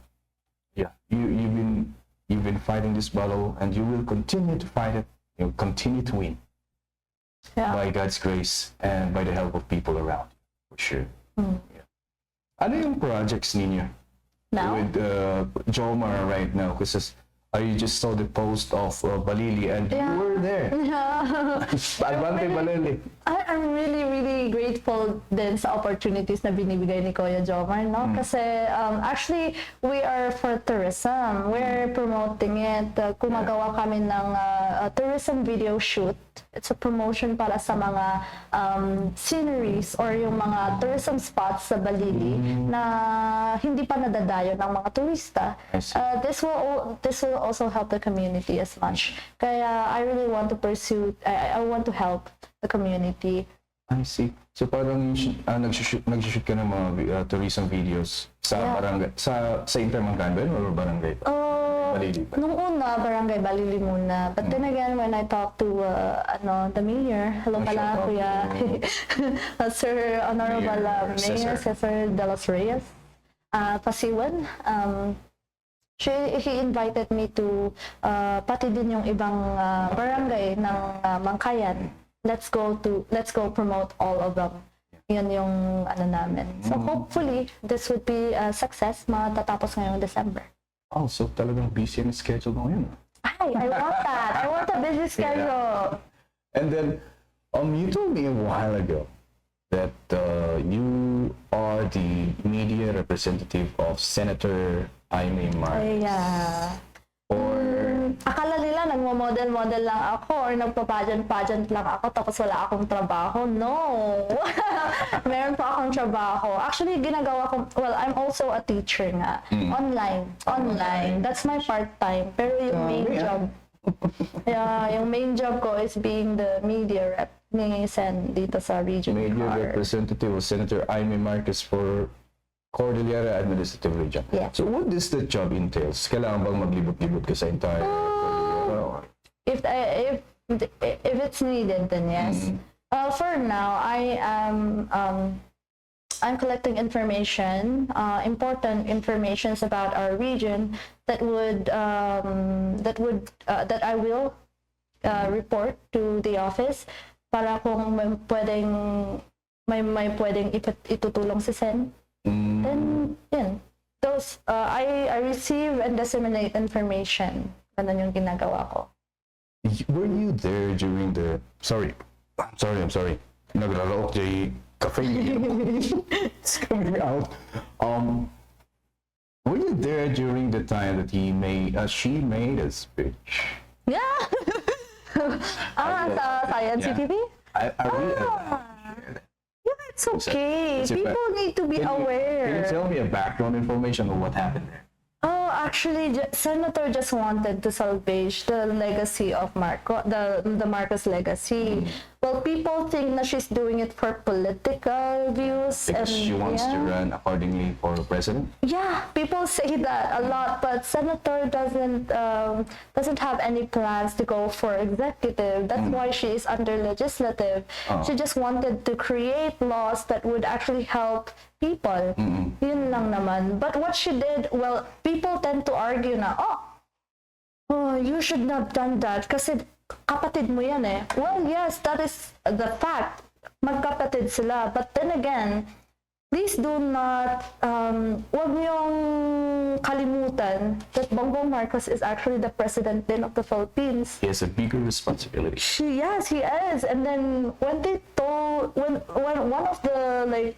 you've been fighting this battle and you will continue to fight it. You'll continue to win by God's grace and by the help of people around, for sure. Ano yung projects ninyo Now? with Jomar right now? Because I just saw the post of Balili and you were there. Advante Balili. I'm really, really grateful din sa opportunities na binibigay ni Kuya Jomar, no? Kasi actually, we are for tourism. We're promoting it. Gumagawa kami ng tourism video shoot. It's a promotion para sa mga sceneries or yung mga tourism spots sa Balili na hindi pa nadadayo ng mga turista. This will also help the community as much. Kaya I really want to pursue, I want to help the community. I see. So parang nag-shoot ka ng mga tourism videos sa barangay, sa Intermangkan ba or barangay? Balili ba? Nung una, barangay Balili muna. But then again, when I talked to the mayor, hello pala kuya, Sir Honorable Mayor Cesar de los Reyes, Pasiwan, he invited me to pati din yung ibang barangay ng Mangkayan. Let's go promote all of them. Yun yung namin. So hopefully this would be a success. Matatapos ngayong December. Oh, so talagang busy ang schedule mo ngayon. I want that. I want a busy schedule. And then you told me a while ago that you are the media representative of Senator Jaime Marquez. Yeah. Akala nila nagmo-model lang ako or nagpa-pageant lang ako tapos wala akong trabaho. No! Meron pa akong trabaho. Actually, ginagawa ko, I'm also a teacher nga. Online. That's my part-time. Pero yung main job, yung main job ko is being the media rep ni Sen dito sa region. Media representative of Senator Jaime Marquez for Cordillera Administrative Region. Yeah. So what does the job entails? Kailangan bang maglibot-libot ka sa entire Cordillera? If it's needed, then yes. For now, I'm collecting information, important informations about our region that I will report to the office para kung may pwedeng itutulong si Sen. Then, those, I receive and disseminate information. Ganun yung ginagawa ko. Were you there during the... Sorry. Naglalaok jay caffeine. It's coming out. Were you there during the time that she made a speech? Yeah! Sa Science TV? It's okay. People need to be aware. Can you tell me a background information of what happened there? Oh, actually, Senator just wanted to salvage the legacy of the Marcos legacy. Well, people think that she's doing it for political views. Because she wants to run accordingly for president? Yeah, people say that a lot, but Senator doesn't have any plans to go for executive. That's why she is under legislative. She just wanted to create laws that would actually help people. Yun lang naman. But what she did, well, people tend to argue na, oh, you should not have done that kasi kapatid mo yan eh. Well, yes, that is the fact. Magkapatid sila. But then again, please do not, wag niyong kalimutan that Bongbong Marcos is actually the president din of the Philippines. He has a bigger responsibility. Yes, he is. And then when one of the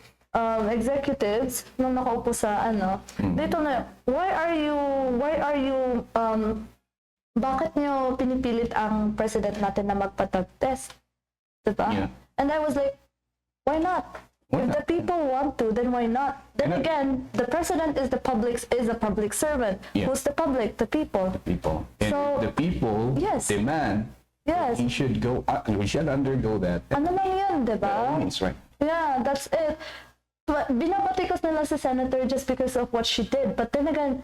executives nung nakaupo sa they told na, why are you bakit nyo pinipilit ang president natin na magpa-drug test? Diba? Yeah. And I was like, why not? If the people want to, then why not? Then again, the president is a public servant. Yeah. Who's the public? The people. The people. And So, the people yes. demand Yes. he should undergo that. Ano lang yun, diba? Means, right? Yeah, that's it. But binabatikos nila si Senator just because of what she did. But then again,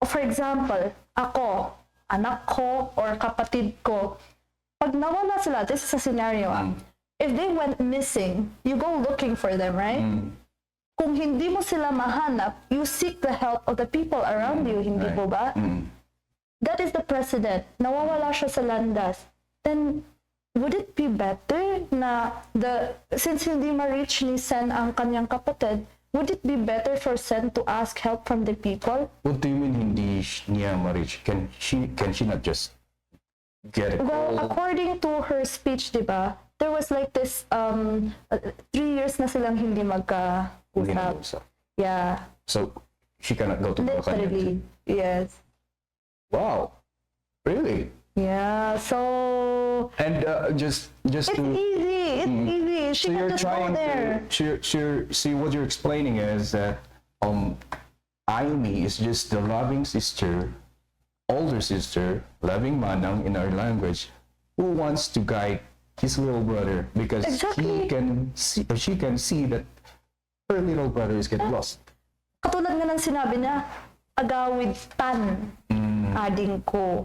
for example, ako, anak ko, or kapatid ko, pag nawala sila, this is a scenario, if they went missing, you go looking for them, right? Kung hindi mo sila mahanap, you seek the help of the people around you, hindi po ba? That is the president. Nawawala siya sa landas. Then, would it be better na since hindi ma-reach ni Sen ang kanyang kapatid, would it be better for Sen to ask help from the people? What do you mean hindi niya ma-reach? Can she not just get it? Well, according to her speech, diba, there was like this 3 years na silang hindi magka-usap. So, Yeah, so she cannot go to Malacanang. literally. Yes. Wow, really? Yeah, so And just it's to easy. It's easy. She so can you're just go trying there. to see what you're explaining is that Aimee is just the loving sister, older sister, loving manang in our language, who wants to guide his little brother because Exactly. she can see that her little brother is getting lost. Katulad nga ng sinabi niya, agawid tan, ading ko.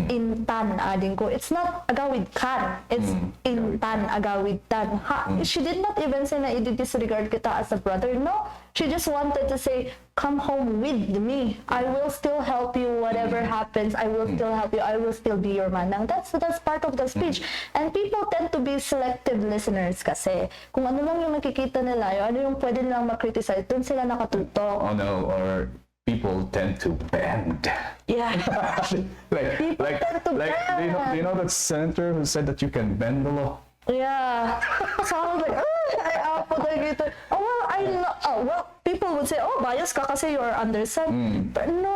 In tan, ading ko. It's not agawid kan. It's in tan, agawid tan. She did not even say na i-disregard kita as a brother. No. She just wanted to say, come home with me. I will still help you. Whatever happens, I will still help you. I will still be your manang. That's part of the speech. And people tend to be selective listeners kasi. Kung ano lang yung nakikita nila, yung ano yung pwede nilang makriticize, dun sila nakatutok. Oh no, or people tend to bend. Yeah. like do you know that senator who said that you can bend the law? Yeah. So I was like, I apo dito. Oh, well, I know. Oh, well, people would say, oh, bias ka kasi you're underside. But no,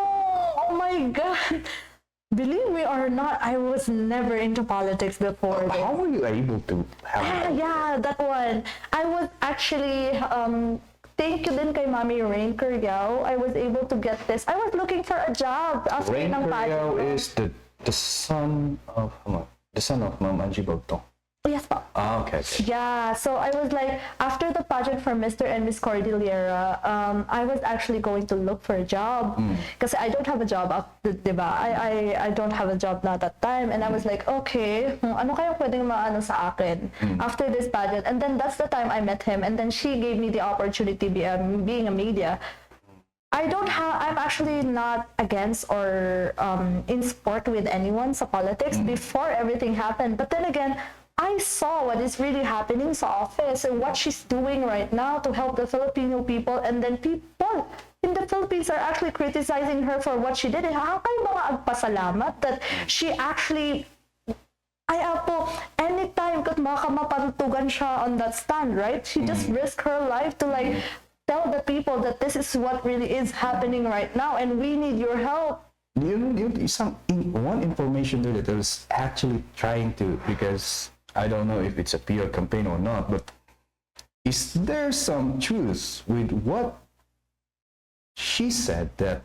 oh my God. Believe me or not, I was never into politics before. How were you able to have Yeah, that one. I was actually, thank you din kay Mami Rain Curiao. I was able to get this. I was looking for a job after Rain ng Curiao pageant. is the son of Ma'am Angie Bagtong. Oh, yes po. Ah, okay. Yeah, so I was like, after the pageant for Mr. and Miss Cordillera, I was actually going to look for a job because I don't have a job after, diba? I don't have a job na that time, and I was like, okay, ano kaya pwedeng maano sa akin after this pageant? And then that's the time I met him, and then she gave me the opportunity being a media. I'm actually not against or in sport with anyone sa politics before everything happened, but then again, I saw what is really happening sa office and what she's doing right now to help the Filipino people, and then people in the Philippines are actually criticizing her for what she did. How kayo mga agpasalamat that she actually anytime kat makamapatutugan siya on that stand, right? She just risked her life to like tell the people that this is what really is happening right now and we need your help. One information there that I was actually trying to, because I don't know if it's a PR campaign or not, but is there some truth with what she said that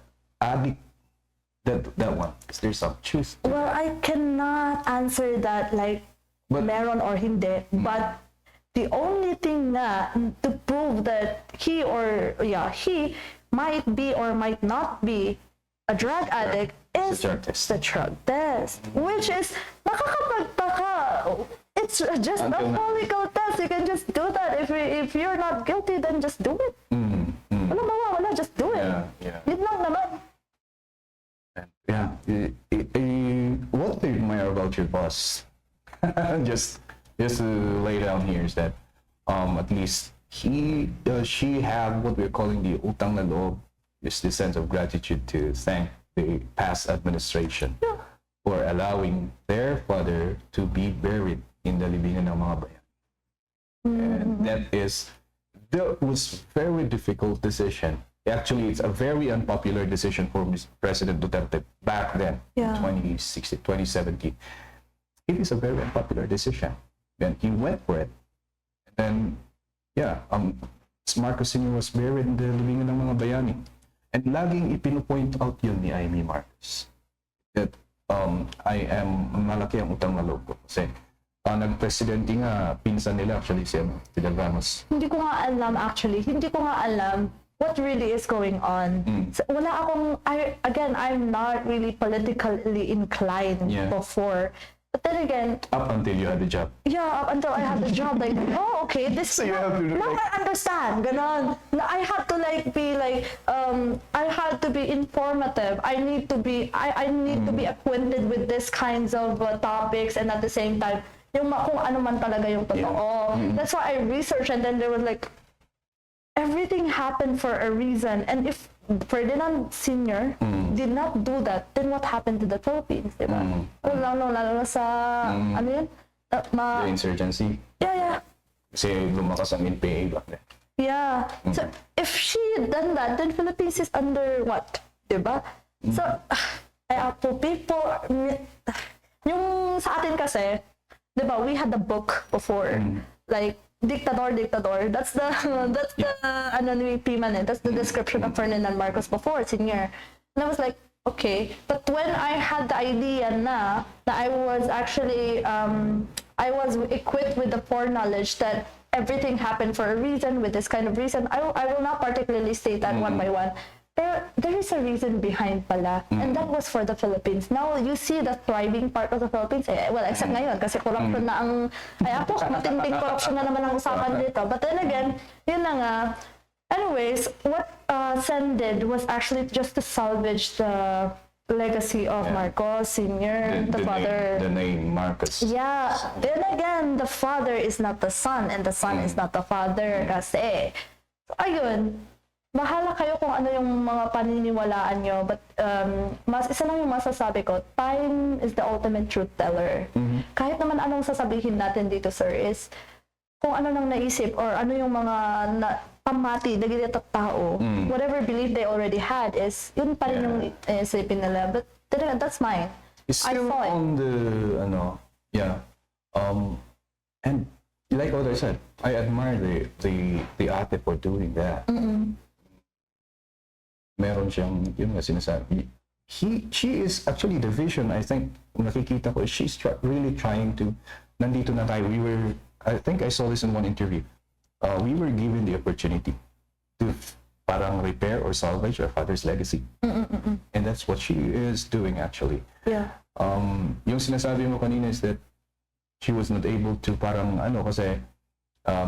that one? Is there some truth? Well, I cannot answer that like But- meron or hindi. But the only thing na to prove that he might be or might not be a drug addict is drug test. the drug test, which is nakakapagtaka. It's just a Until now. follicle test. You can just do that. If you're not guilty, then just do it. Wala mawawala, just do it. Yeah. Yun lang naman. Yeah. What do you admire about your boss? just to lay down here is that at least she have what we're calling the utang na loob, is the sense of gratitude to thank the past administration for allowing their father to be buried in the libingan ng mga bayan. And that was very difficult decision. Actually, it's a very unpopular decision for President Duterte back then, Yeah. 2016, 2017. It is a very unpopular decision. And he went for it. And then, Marcos Sr. was buried in the libingan ng mga bayani. And laging ipinopoint out yun ni Amy Marcos that I am malaki ang utang na loob ko. Kasi nag-presidente nga, pinsan nila actually si Fidel Ramos. Hindi ko nga alam what really is going on. So, wala akong, I'm not really politically inclined Yeah. before. But then again, Up until you had the job. up until I had the job, like, oh, okay, this, So you have to, now like- I understand, ganon. I had to I had to be informative. I need to be acquainted with this kinds of topics, and at the same time, kung ano man talaga yung totoo. That's why I researched, and then there was like, everything happened for a reason. And if Ferdinand Sr. did not do that, then what happened to the Philippines, diba? Lalo na sa, ano yun? The insurgency. Yeah. Kasi lumakas ang NPA back then. Yeah. So if she had done that, then Philippines is under what? Diba? So, people, yung sa atin kasi, diba, we had the book before, like, Dictador. That's the ano ni Piman eh. That's the description of Ferdinand Marcos before, senior. And I was like, okay. But when I had the idea na I was actually, I was equipped with the foreknowledge that everything happened for a reason, with this kind of reason, I will not particularly state that one by one. There is a reason behind pala, and that was for the Philippines. Now, you see the thriving part of the Philippines, well, except ngayon, kasi corruption na ang, matinding corruption na naman ang usapan dito. But then again, yun na nga. Anyways, what Sen did was actually just to salvage the legacy of Marcos Sr., the father. The name Marcos. Yeah. Then again, the father is not the son, and the son is not the father kasi. So, ayun. Bahala kayo kung ano yung mga paniniwalaan nyo, but isa lang yung masasabi ko, time is the ultimate truth teller. Kahit naman anong sasabihin natin dito, sir, is kung ano nang naisip or ano yung mga pamati na ginitang tao, whatever belief they already had is, yun pa rin yung isipin nila. But that's mine. It's still saw it. on the, and like what I said, I admire the ate for doing that. Meron siyang, yun nga sinasabi. She is actually the vision, I think, nakikita ko, she's really trying to, nandito na tayo, I think I saw this in one interview. We were given the opportunity to parang repair or salvage our father's legacy. And that's what she is doing actually. Yeah. Yung sinasabi mo kanina is that she was not able to parang kasi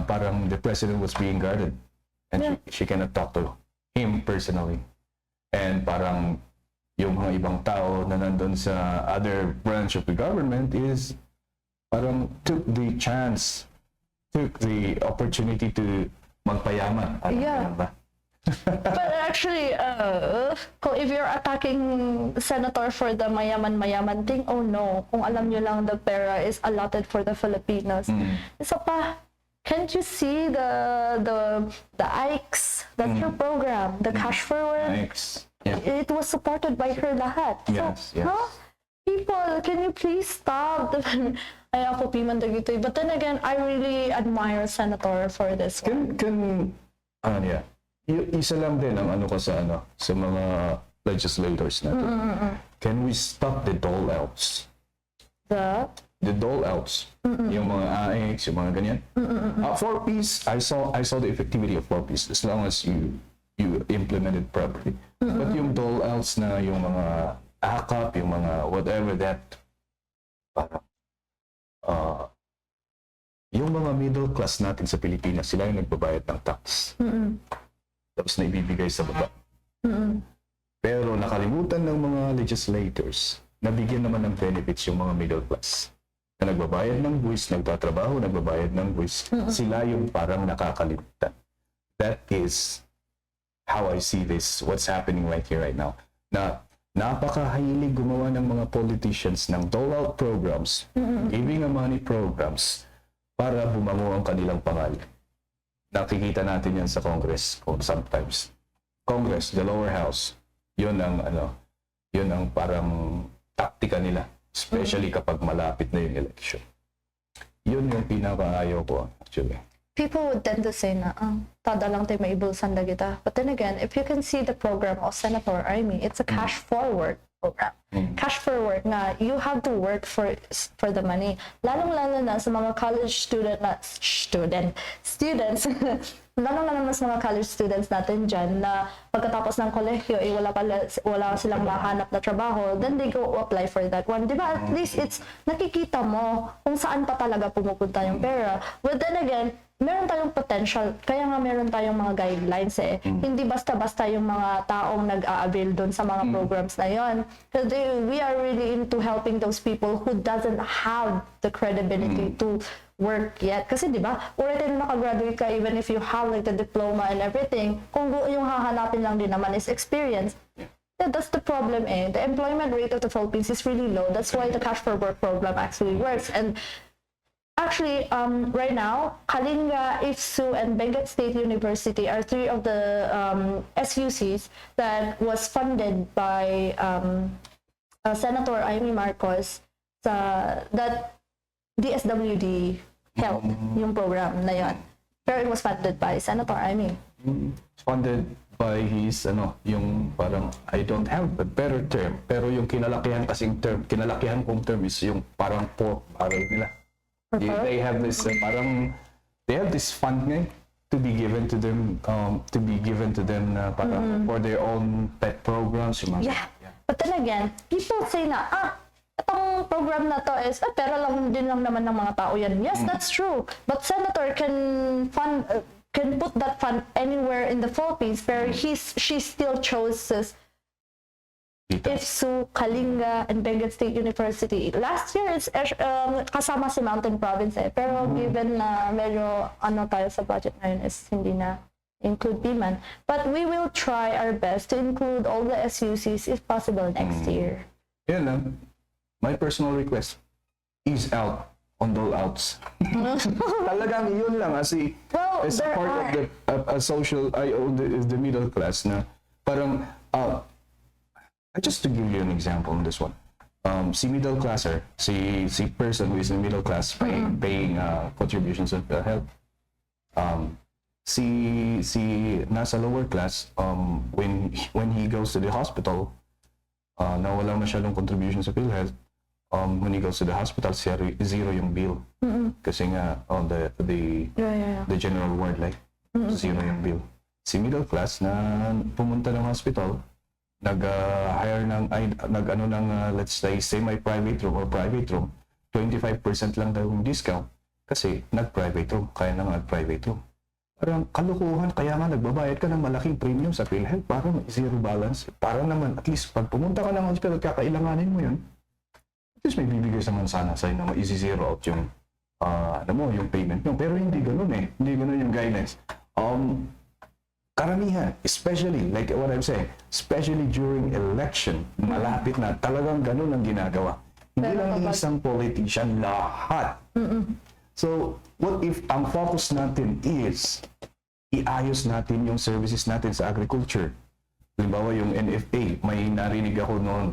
parang the president was being guarded and she cannot talk to him personally. And parang yung mga ibang tao na nandun sa other branch of the government is parang took the opportunity to magpayaman. Yeah. Ba? But actually, if you're attacking senator for the mayaman thing, oh no. Kung alam nyo lang the pera is allotted for the Filipinos. Isa pa, can't you see the Ikes? That's her program. The cash forward. Thanks. Yeah. It was supported by her lahat. So, Yes. People can you please stop? Ay, ako piman dagito. But then again, I really admire Senator for this one. Isa lang din ang ano ko sa mga legislators natin. Can we stop the dole-outs? The dole-outs. Yung mga AX, yung mga ganyan. 4Ps, I saw the effectivity of 4Ps as long as you implement it properly. But yung dole-outs na yung mga AKAP, yung mga whatever that, parang yung mga middle class natin sa Pilipinas, sila yung nagbabayad ng tax. Tapos na ibibigay sa baba. Pero nakalimutan ng mga legislators na bigyan naman ng benefits yung mga middle class. Na nagbabayad ng buwis, nagtatrabaho, nagbabayad ng buwis. Sila yung parang nakakalimutan. That is how I see this, what's happening right here, right now. Na napakahilig gumawa ng mga politicians ng dole-out programs, giving a money programs, para bumango ang kanilang pangalan. Nakikita natin yan sa Congress sometimes. Congress, the lower house, yun ang parang taktika nila, especially kapag malapit na yung election. Yun yung pinakaayaw ko, actually. People would tend to say na, tada lang tayo maibulsan na kita. But then again, if you can see the program of Senator Amy, it's a cash forward program. Cash forward na you have to work for the money. Lalong-lalo na sa mga college students, lalong-lalo na sa mga college students natin dyan na pagkatapos ng kolehiyo, wala silang mahanap na trabaho, then they go apply for that one. Diba? At least nakikita mo kung saan pa talaga pumupunta yung pera. But then again, meron tayong potential, kaya nga meron tayong mga guidelines eh. Hindi basta-basta yung mga taong nag-a-avail doon sa mga programs na yon. Because we are really into helping those people who doesn't have the credibility to work yet. Kasi di ba, already na nakagraduate ka, even if you have like the diploma and everything, kung yung hahanapin lang din naman is experience. Yeah, that's the problem eh. The employment rate of the Philippines is really low. That's why the Cash for Work program actually works. And actually, right now, Kalinga, IFSU, and Benguet State University are three of the SUCs that was funded by Senator Amy Marcos that DSWD helped yung program na yun. Pero it was funded by Senator Amy. Funded by his, yung parang, I don't have a better term, pero yung kinalakihan kong term is yung parang pork barrel nila. They have this they have this fund to be given to them parang for their own pet programs. But then again, people say na itong program na to is pero lang naman ng mga tao yan. Yes, that's true. But Senator can put that fund anywhere in the Philippines, pero she still chose IFSU, Kalinga, and Benguet State University. Last year, it's kasama si Mountain Province eh. Pero given na medyo tayo sa budget ngayon is hindi na include Piman. But we will try our best to include all the SUCs if possible next year. Yeah, my personal request is out on dole-outs. Talagang yun lang as a part of the social, the middle class na parang just to give you an example on this one, si middle classer, si person who is in the middle class paying contributions of health, si nasa lower class, when he goes to the hospital, na wala masyadong contributions sa PhilHealth, when he goes to the hospital, zero yung bill. Kasi nga, the general ward, like, zero yung bill. Si middle class na pumunta ng hospital, nag-hire let's say, semi-private room or private room, 25% lang daw yung discount kasi nag-private room, kaya na nag-private room. Parang kalukuhan, kaya nga nagbabayad ka ng malaking premium sa PhilHealth para may zero balance. Para naman, at least pag pumunta ka ng hospital, kakailanganin mo yun, at least may bibigay naman sana sa'yo na ma-zero out yung, yung payment mo. Pero hindi ganun eh. Hindi ganun yung guidelines. Karamihan, especially, like what I'm saying, especially during election, malapit na, talagang ganun ang ginagawa. Hindi lang isang politician, lahat. So, what if ang focus natin is iayos natin yung services natin sa agriculture? Halimbawa yung NFA, may narinig ako noon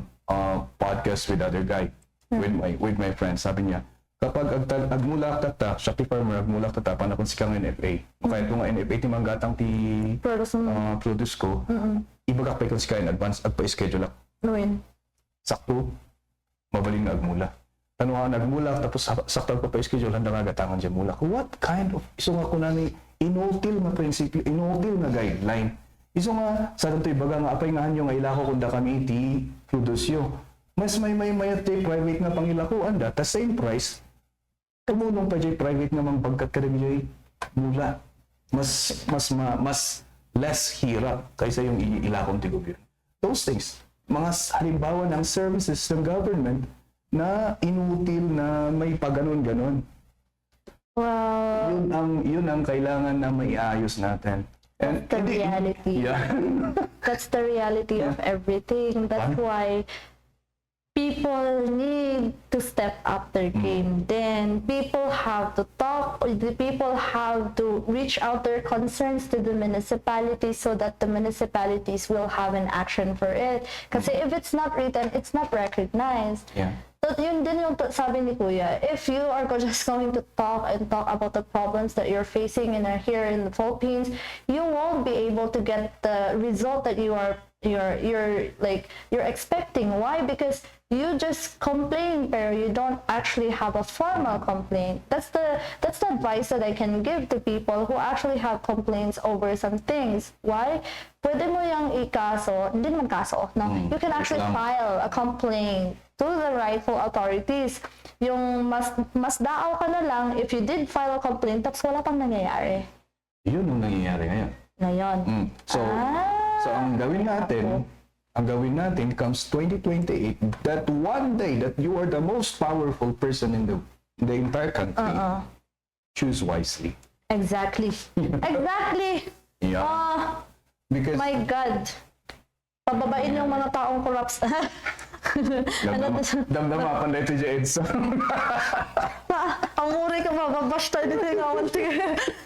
podcast with other guy. with my friends. Sabi niya, kapag agmulak tata, Shopee farmer agmulak tata, panakon si kang NFA. Kaya ito nga NFA, timanggatang ti produce ko, ibagak pa ikon si kang advance, agpa-schedule ak. Nuin. Sakto, mabaling na agmula. Tanungan nagmulak, tapos sakto pa-schedule, handa nga gatangan dyan mulak. What kind of, iso nga ko na ni, inutil na prinsipyo, inutil na guideline. Iso nga, sa ganito ibaga nga, apay nga nyo nga ilako kung da kami iti produce yo. Mas may private nga pangilako, anda, ta same price, kamunong pa dyan private nga mang pagkat ka rin mula. Mas less hirap kaysa yung ilakong ti gobyerno. Those things, mga halimbawa ng services ng government na inutil na may paganon-ganon. Well, Yun ang kailangan na maiayos natin. And the reality. Yeah. That's the reality of everything. That's why people need to step up their game. Then people have to talk, or the people have to reach out their concerns to the municipalities so that the municipalities will have an action for it. Kasi if it's not written, it's not recognized. Yeah. So yun din yung sabi ni Kuya, if you are just going to talk about the problems that you're facing here in the Philippines, you won't be able to get the result that you're expecting. Why? Because you just complain, pero you don't actually have a formal complaint. That's the advice that I can give to people who actually have complaints over some things. Why? Pwede mo yung ikaso, hindi naman kaso, no? You can actually file a complaint to the rightful authorities. Yung mas daaw ka na lang if you did file a complaint tapos wala pang nangyayari. Yun ang nangyayari ngayon. So ang gawin natin comes 2028, that one day that you are the most powerful person in the entire country, choose wisely. Exactly. Exactly. Yeah. Because My God. Pababain yung mga taong corrupt. damdama pa dito dyan, Edson. Ang muri ka mababash tayo dito yung awanti.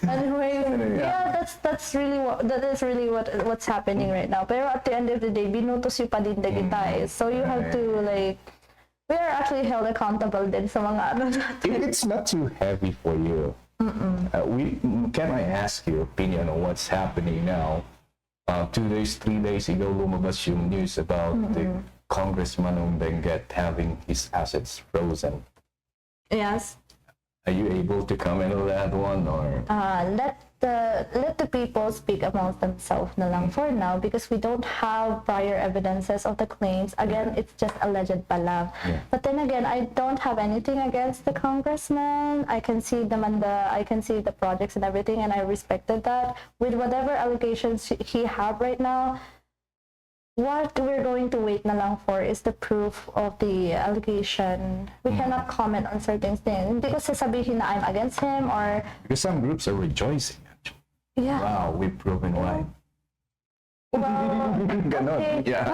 Anyway, yeah, that is really what's happening right now. Pero at the end of the day, binutos yung panindag kita. So you have to we are actually held accountable din sa mga ano natin. If it's not too heavy for you, can I ask your opinion on what's happening now? 2 days, 3 days ago, lumabas yung news about the congressman on Benguet having his assets frozen. Yes. Are you able to comment on that one, or? Let the people speak amongst themselves na lang for now, because we don't have prior evidences of the claims. Again, it's just alleged pa lang. Yeah. But then again, I don't have anything against the congressman. I can see the projects and everything, and I respected that. With whatever allegations he have right now, what we're going to wait na lang for is the proof of the allegation. We cannot comment on certain things. Hindi ko sasabihin na I'm against him or... Because some groups are rejoicing, actually. Yeah. Wow, we've proven why. Well, Ganon. okay, Yeah.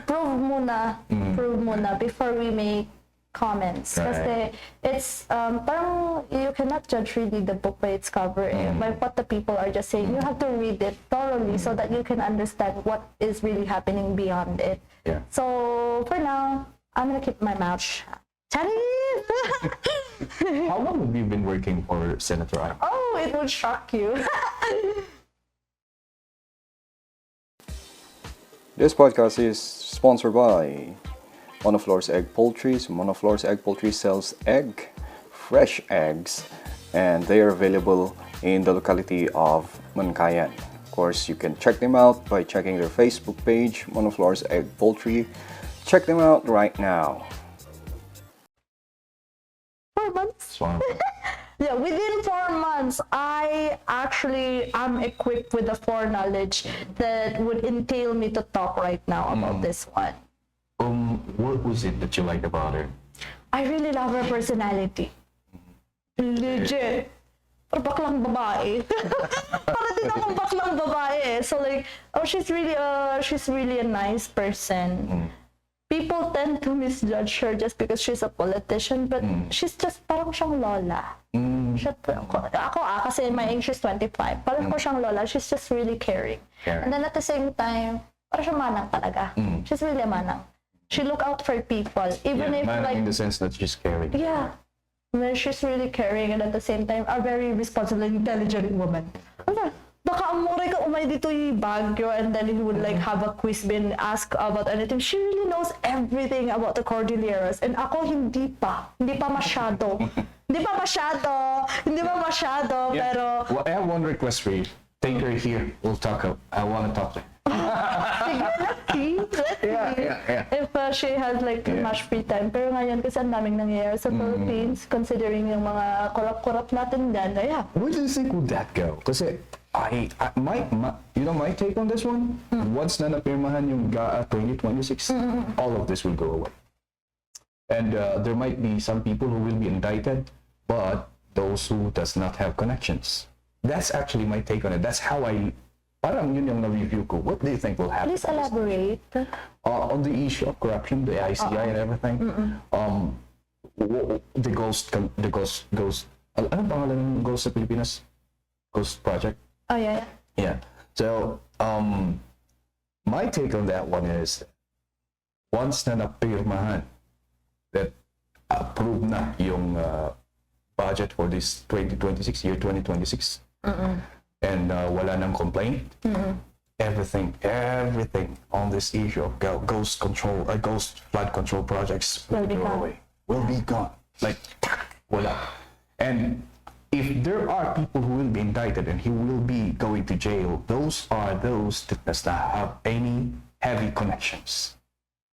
prove muna before we make comments. Right. Kasi it's parang you cannot judge really the book by its cover, by what the people are just saying. You have to read it thoroughly so that you can understand what is really happening beyond it. Yeah. So for now, I'm gonna keep my mouth shut. Chinese! How long have you been working for Senator Im? Oh, it would shock you. This podcast is sponsored by Monoflore's Egg Poultry. So Monoflore's Egg Poultry sells fresh eggs, and they are available in the locality of Mankayan. Of course, you can check them out by checking their Facebook page, Monoflore's Egg Poultry. Check them out right now. 4 months? Yeah, within 4 months, I actually am equipped with the foreknowledge that would entail me to talk right now about this one. What was it that you liked about her? I really love her personality. Legit. Pero baklang babae. Para din akong baklang babae. So like, she's really a nice person. People tend to misjudge her just because she's a politician, but she's just parang siyang lola. Kasi my age is 25. Parang ko siyang lola. She's just really caring. And then at the same time, parang siya manang talaga. She's really a manang. She look out for people, even if man, like in the sense that she's caring. yeah, when she's really caring and at the same time a very responsible and intelligent woman. Baka ang muray ka umay dito yung Baguio and then he would like have a quiz been asked about anything. She really knows everything about the Cordilleras and ako hindi pa masyado. Hindi pa masyado, pero Well, I have one request for you. Take her here. We'll talk. I want to talk to her. let's see. Yeah. If she has like much free time. Pero ngayon kasi ang daming nangyayari sa Philippines considering yung mga korap-korap natin dyan. Yeah. Where do you think would that go? Kasi my take on this one, once na napirmahan yung GAA 2026, all of this will go away. And there might be some people who will be indicted, but those who does not have connections. That's actually my take on it. That's how parang yun yung na-review ko. What do you think will happen? Please elaborate. On the issue of corruption, the ICI and everything, the ghost, ano pangalan ng ghost sa Pilipinas? Ghost project? Oh yeah. Yeah. So, my take on that one is, once na napirmahan, that approved na yung budget for this 2026, year 2026, and wala nang complaint, everything on this issue of ghost flood control projects will go away. Will be gone. Like, wala. And if there are people who will be indicted and he will be going to jail, those are those that does not have any heavy connections.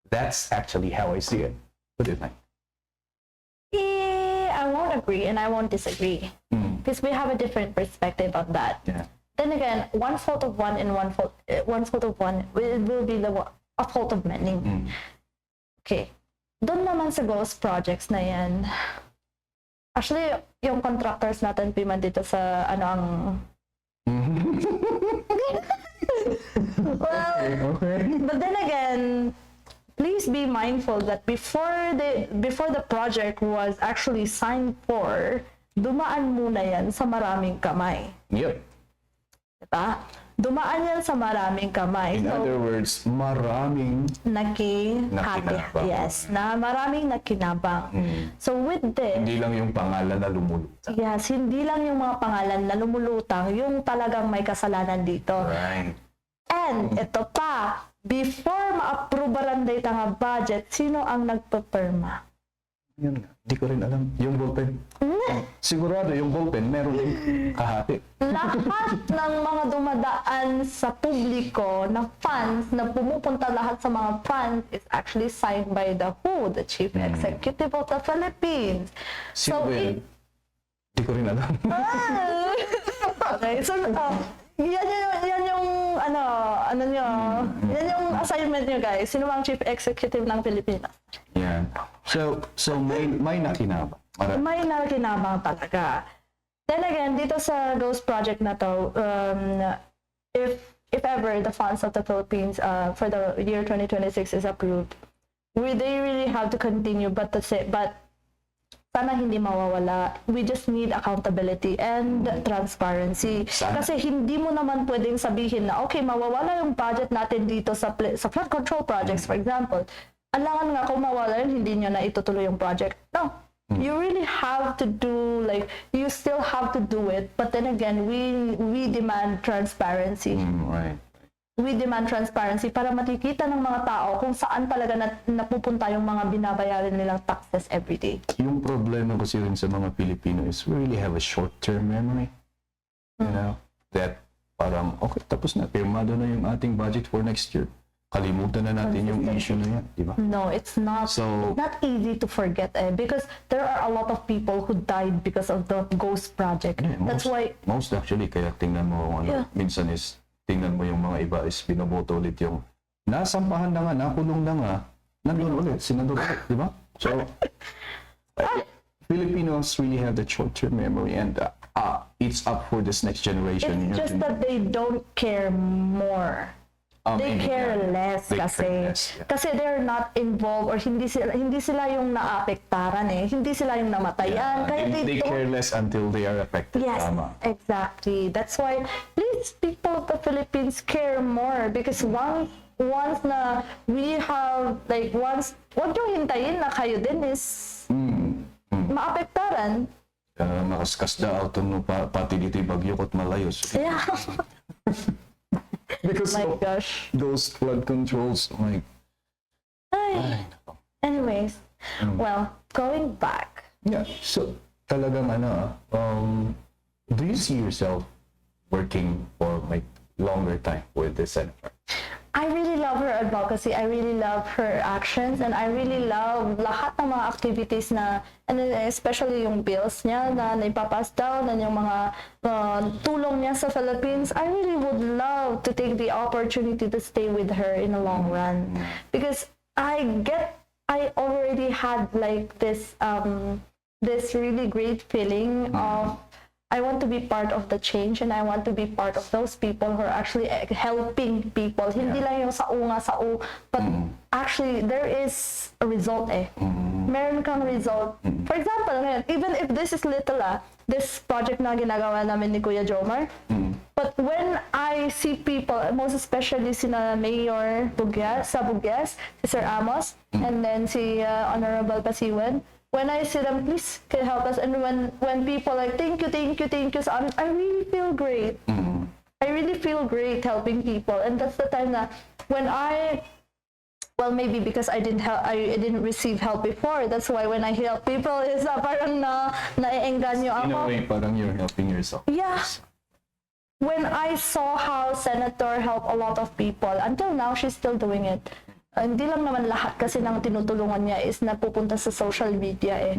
That's actually how I see it. What do you think? I won't agree and I won't disagree because we have a different perspective on that. Yeah. Then again, one fault of one and one fault of one will be a fault of many. Okay. Doon naman sa ghost projects na yan, actually, yung contractors natin, piman dito sa, well, Okay. but then again, please be mindful that before the project was actually signed for, dumaan muna yan sa maraming kamay. Yep. Diba? Dumaan yan sa maraming kamay. In other words, maraming nakinabang. Yes, na maraming nakinabang. So with this, hindi lang yung pangalan na lumulutang. yes, hindi lang yung mga pangalan na lumulutang, yung talagang may kasalanan dito. Right. And ito pa, before ma-approvean data nga budget, sino ang nagpapirma? Yan nga. Hindi ko rin alam. Yung ballpen. Sigurado yung ballpen, meron yung kahati. Lahat ng mga dumadaan sa publiko na funds, na pumupunta lahat sa mga funds is actually signed by the WHO, the Chief Executive of the Philippines. Sino ba yun? Hindi ko rin alam. Okay, so yan yung assignment nyo guys. Sino ang Chief Executive ng Pilipinas? Yan. So may nakinabang. May nakinabang talaga. Then again, dito sa Ghost Project na to, if ever the funds of the Philippines for the year 2026 is approved, they really have to continue, but sana hindi mawawala. We just need accountability and transparency. Sana. Kasi hindi mo naman pwedeng sabihin na, okay, mawawala yung budget natin dito sa flood control projects, for example. Alangan nga kung mawala yun, hindi nyo na itutuloy yung project. No. You really have to do, you still have to do it. But then again, we demand transparency. Right. We demand transparency para makikita ng mga tao kung saan talaga napupunta yung mga binabayaran nilang taxes every day. Yung problema kasi rin sa mga Pilipino is we really have a short-term memory. You know? That parang, okay, tapos na. Pirmado na yung ating budget for next year. Kalimutan na natin yung issue na yan. Di ba? No, it's not. So, Not easy to forget because there are a lot of people who died because of the ghost project. That's why most actually, kaya tingnan mo, minsan is, tingnan mo yung mga iba is binoboto ulit yung nasampahan na nga, nakulong na nga, nandun ulit, sinandun ulit, di ba? So, Filipinos really have the short-term memory and it's up for this next generation. it's just that they don't care more. They care less kasi they're not involved or hindi sila yung naapektaran hindi sila yung namatayan kaya they care less until they are affected. Yes, Tama. exactly. That's why please people of the Philippines care more because once na we have, like, once, huwag nyo hintayin na kayo din is maapektaran. Makaskasda auto no pati dito bagyo kot malayos. Yeah. Because My of gosh. those flood controls, like, Ay. Anyways, well, going back. yeah. So talagang do you see yourself working for like longer time with the senator? I really love her advocacy. I really love her actions, and I really love lahat ng mga activities na, and especially yung bills niya na naipapass down, and yung mga tulong niya sa Philippines. I really would love to take the opportunity to stay with her in the long run, because I already had like this really great feeling of, I want to be part of the change, and I want to be part of those people who are actually helping people. Hindi lang yung sao, but actually there is a result Meron kang result. For example, even if this is little this project na ginagawa namin ni Kuya Jomar, but when I see people, most especially sina Mayor sa Bugyas, si Sir Amos, and then si Honorable Pasiwan, when I see them, please can you help us, and when people like thank you, so I really feel great. I really feel great helping people, and that's the time that when well, maybe because I didn't receive help before, that's why when I help people is parang naiengganyo ako. In a way, parang you're helping yourself. Yeah. When I saw how Senator helped a lot of people, until now she's still doing it. Hindi lang naman lahat kasi ng tinutulungan niya is napupunta sa social media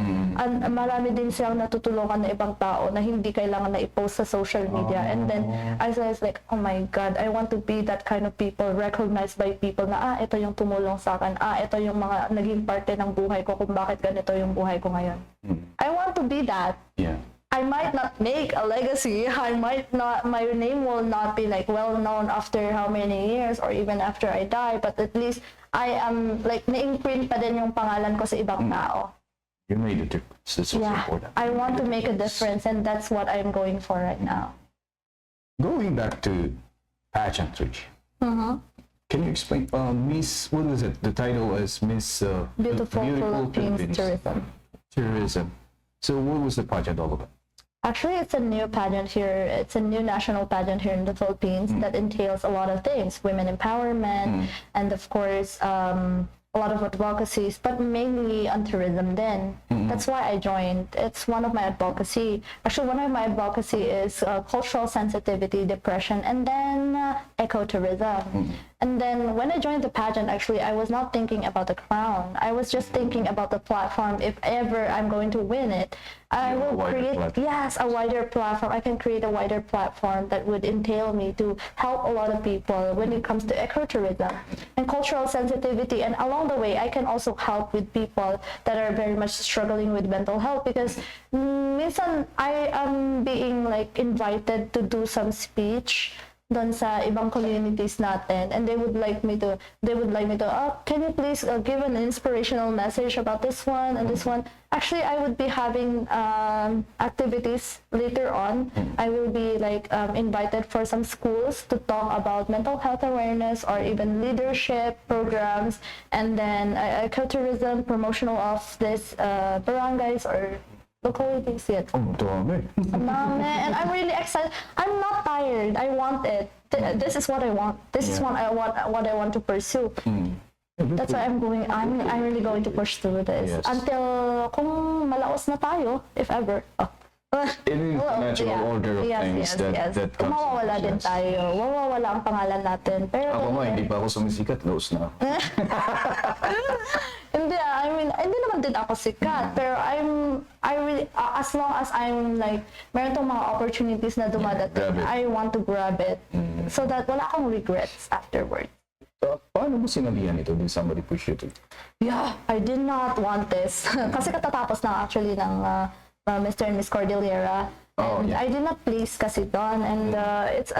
Marami din siyang natutulungan na ibang tao na hindi kailangan na i-post sa social media. And then I was like, oh my God, I want to be that kind of people, recognized by people na ito yung tumulong sa akin, ito yung mga naging parte ng buhay ko kung bakit ganito yung buhay ko ngayon. I want to be that. Yeah. I might not make a legacy. My name will not be like well known after how many years or even after I die, but at least I am like na-imprint pa din yung pangalan ko sa ibang tao. You made a difference. That's what's important. I want to make a difference, and that's what I'm going for right now. Going back to pageantry. Can you explain, Miss, what was it? The title was Miss Beautiful Philippines Tourism. So what was the pageant all about? Actually, it's a new pageant here. It's a new national pageant here in the Philippines that entails a lot of things: women empowerment, and of course, a lot of advocacies, but mainly on tourism then. That's why I joined. It's one of my advocacy. Actually, one of my advocacy is cultural sensitivity, depression, and then ecotourism. And then when I joined the pageant, actually, I was not thinking about the crown. I was just thinking about the platform. If ever I'm going to win it, I will create, a wider platform. I can create a wider platform that would entail me to help a lot of people when it comes to ecotourism and cultural sensitivity. And along the way, I can also help with people that are very much struggling with mental health, because minsan I am being like invited to do some speech doon sa ibang communities natin, and they would like me to can you please give an inspirational message about this one and this one. Actually, I would be having activities later on. I will be like invited for some schools to talk about mental health awareness or even leadership programs, and then ecotourism, promotional of this barangays or localities yet. Dami. And I'm really excited. I'm not tired. I want it. This is what I want. This is what I want to pursue. That's why I'm really going to push through this until kung malaos na tayo, if ever. It is the natural order of things that Kung comes. mawawala din tayo, mawawala ang pangalan natin. Pero Ako nga, hindi pa ako sumisikat, lost na. Hindi, I mean, hindi naman din ako sikat, pero I really, as long as I'm like, meron tong mga opportunities na dumadating, I want to grab it so that wala akong regrets afterwards. So, paano mo sinabihan ito? Did somebody push you to? Yeah, I did not want this. Kasi katatapos na actually ng Mr. and Miss Cordillera. And I did not please kasi doon. And it's,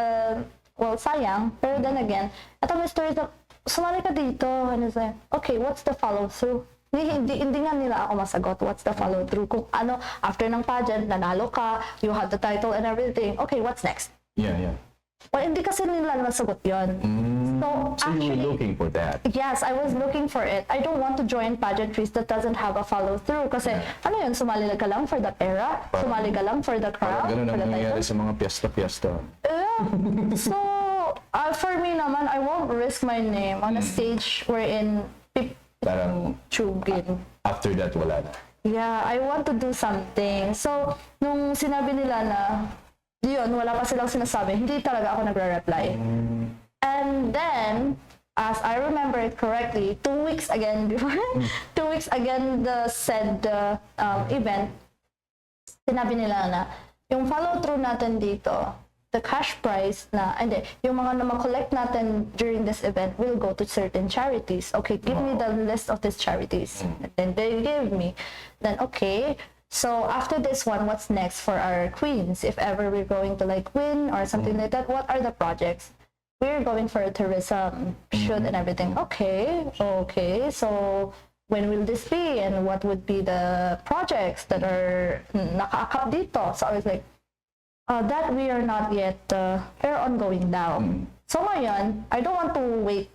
well, sayang. Pero then again, ito Mr. Sumali ka dito. And it's like, okay, what's the follow-through? Hindi nga nila ako masagot. What's the follow-through? Kung ano, after ng pageant, nanalo ka, you have the title and everything. Okay, what's next? Yeah. Well, hindi kasi nila nasagot yun. So you were looking for that. Yes, I was looking for it. I don't want to join pageantries that doesn't have a follow-through. Kasi, ano yun, sumali ka lang for the pera? Sumali ka lang for the crowd? Ganun For ang the nangyayari title? sa mga piyesta-piyesta. So, for me naman, I won't risk my name on a stage wherein Parang chugin. after that, wala na. Yeah, I want to do something. So, nung sinabi nila na, yun, wala pa silang sinasabi, hindi talaga ako nagre-reply. And then, as I remember it correctly, 2 weeks again before, 2 weeks again the said event, sinabi nila na, yung follow-through natin dito, the cash prize na, hindi, yung mga na ma-collect natin during this event will go to certain charities. Okay, give me the list of these charities. And then they gave me. Then, okay, so after this one, what's next for our queens? If ever we're going to like win or something like that, what are the projects? We're going for a tourism shoot and everything. Okay. So when will this be? And what would be the projects that are nakaakap dito? So I was like, that we are not yet, we're ongoing now. So ngayon, I don't want to wait.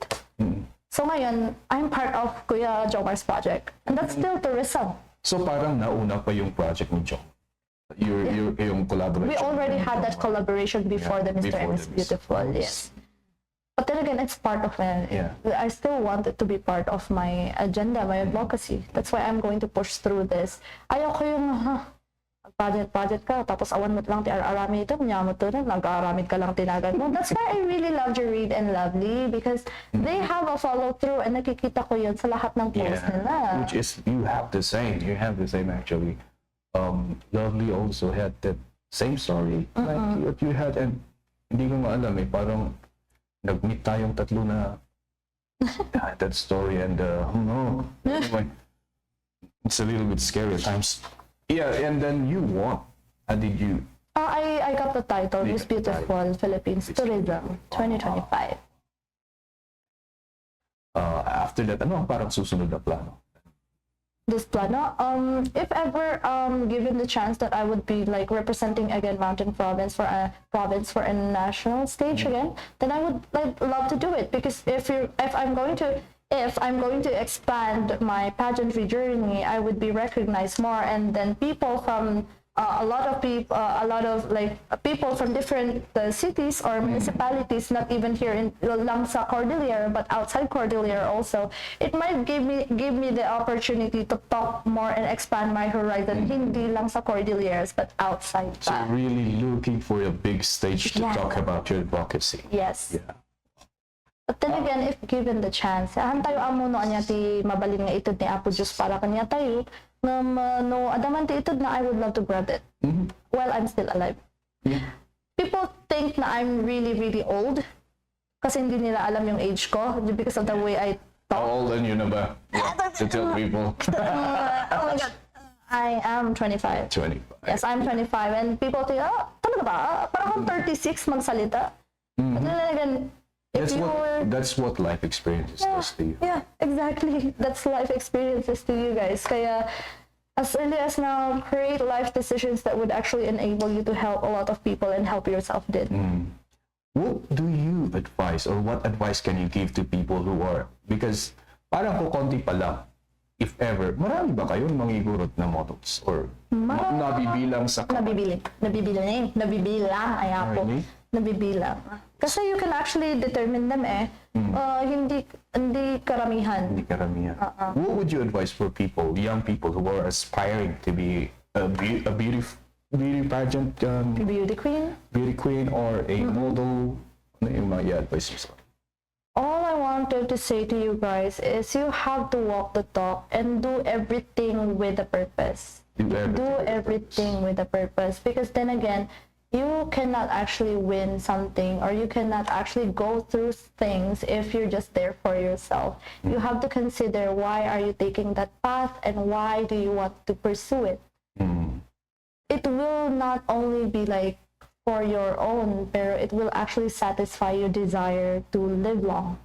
So ngayon, I'm part of Kuya Jomar's project. And that's still tourism. So parang nauna pa yung project ni John. Yung collaboration. We already had that collaboration before the Mr. before and Miss the Miss. Beautiful, yes. But then again, it's part of my, I still want it to be part of my agenda, my advocacy. That's why I'm going to push through this. Ayoko yung, project ka, tapos awan mo lang ti-arami ito, nyamot to na, nag-aaramid ka lang tinagad mo. That's why I really love Jareed and Lovely because they have a follow-through and nakikita ko yun sa lahat ng posts nila. Which is, you have the same actually. Lovely also had that same story like what you had, and hindi ko maalam parang nag-meet tayong tatlo na had that story, and anyway, it's a little bit scary at times. Yeah, and then you won. How did you? I got the title, Miss Beautiful Philippines Tourism 2025. After that, ano ang parang susunod na plano? This plano, if ever given the chance that I would be like representing again Mountain Province for a national stage again, then I would like love to do it, because if I'm going to expand my pageantry journey, I would be recognized more, and then people from a lot of people from different cities or municipalities, not even here in lang sa Cordillera, but outside Cordillera also, it might give me the opportunity to talk more and expand my horizon, hindi lang sa Cordilleras, but outside So pa. really looking for a big stage to Yeah. talk about your advocacy. Yes. Yeah. But then again, if given the chance, tayo amo no anya ti mabalin nga itod ni Apo Diyos para kanya tayo, no adaman ti itod na I would love to grab it while I'm still alive. Yeah. People think na I'm really, really old kasi hindi nila alam yung age ko because of the way I How talk. old are you na ba? Yeah, to tell people. Oh my God. I am 25. 25. Yes, I'm 25, and people think, talaga ba? Parang akong 36 magsalita. But then again, if That's what life experiences does to you. Yeah, exactly. That's life experiences to you guys. Kaya, as early as now, create life decisions that would actually enable you to help a lot of people and help yourself did. What do you advise, or what advice can you give to people who are, because parang kukonti pa lang, if ever, marami ba kayong mga Igorot na models, or nabibilang sa Nabibilang, ay apo. Really? Nabibilang. Kasi you can actually determine them hindi karamihan. Hindi karamihan. What would you advise for people, young people who are aspiring to be a beauty pageant Beauty queen. or a model? Ano yung mga advice mo sa kanila? All I wanted to say to you guys is you have to walk the talk and do everything with a purpose. Do everything with a purpose, because then again, you cannot actually win something, or you cannot actually go through things if you're just there for yourself. You have to consider, why are you taking that path and why do you want to pursue it? It will not only be like for your own, but it will actually satisfy your desire to live long.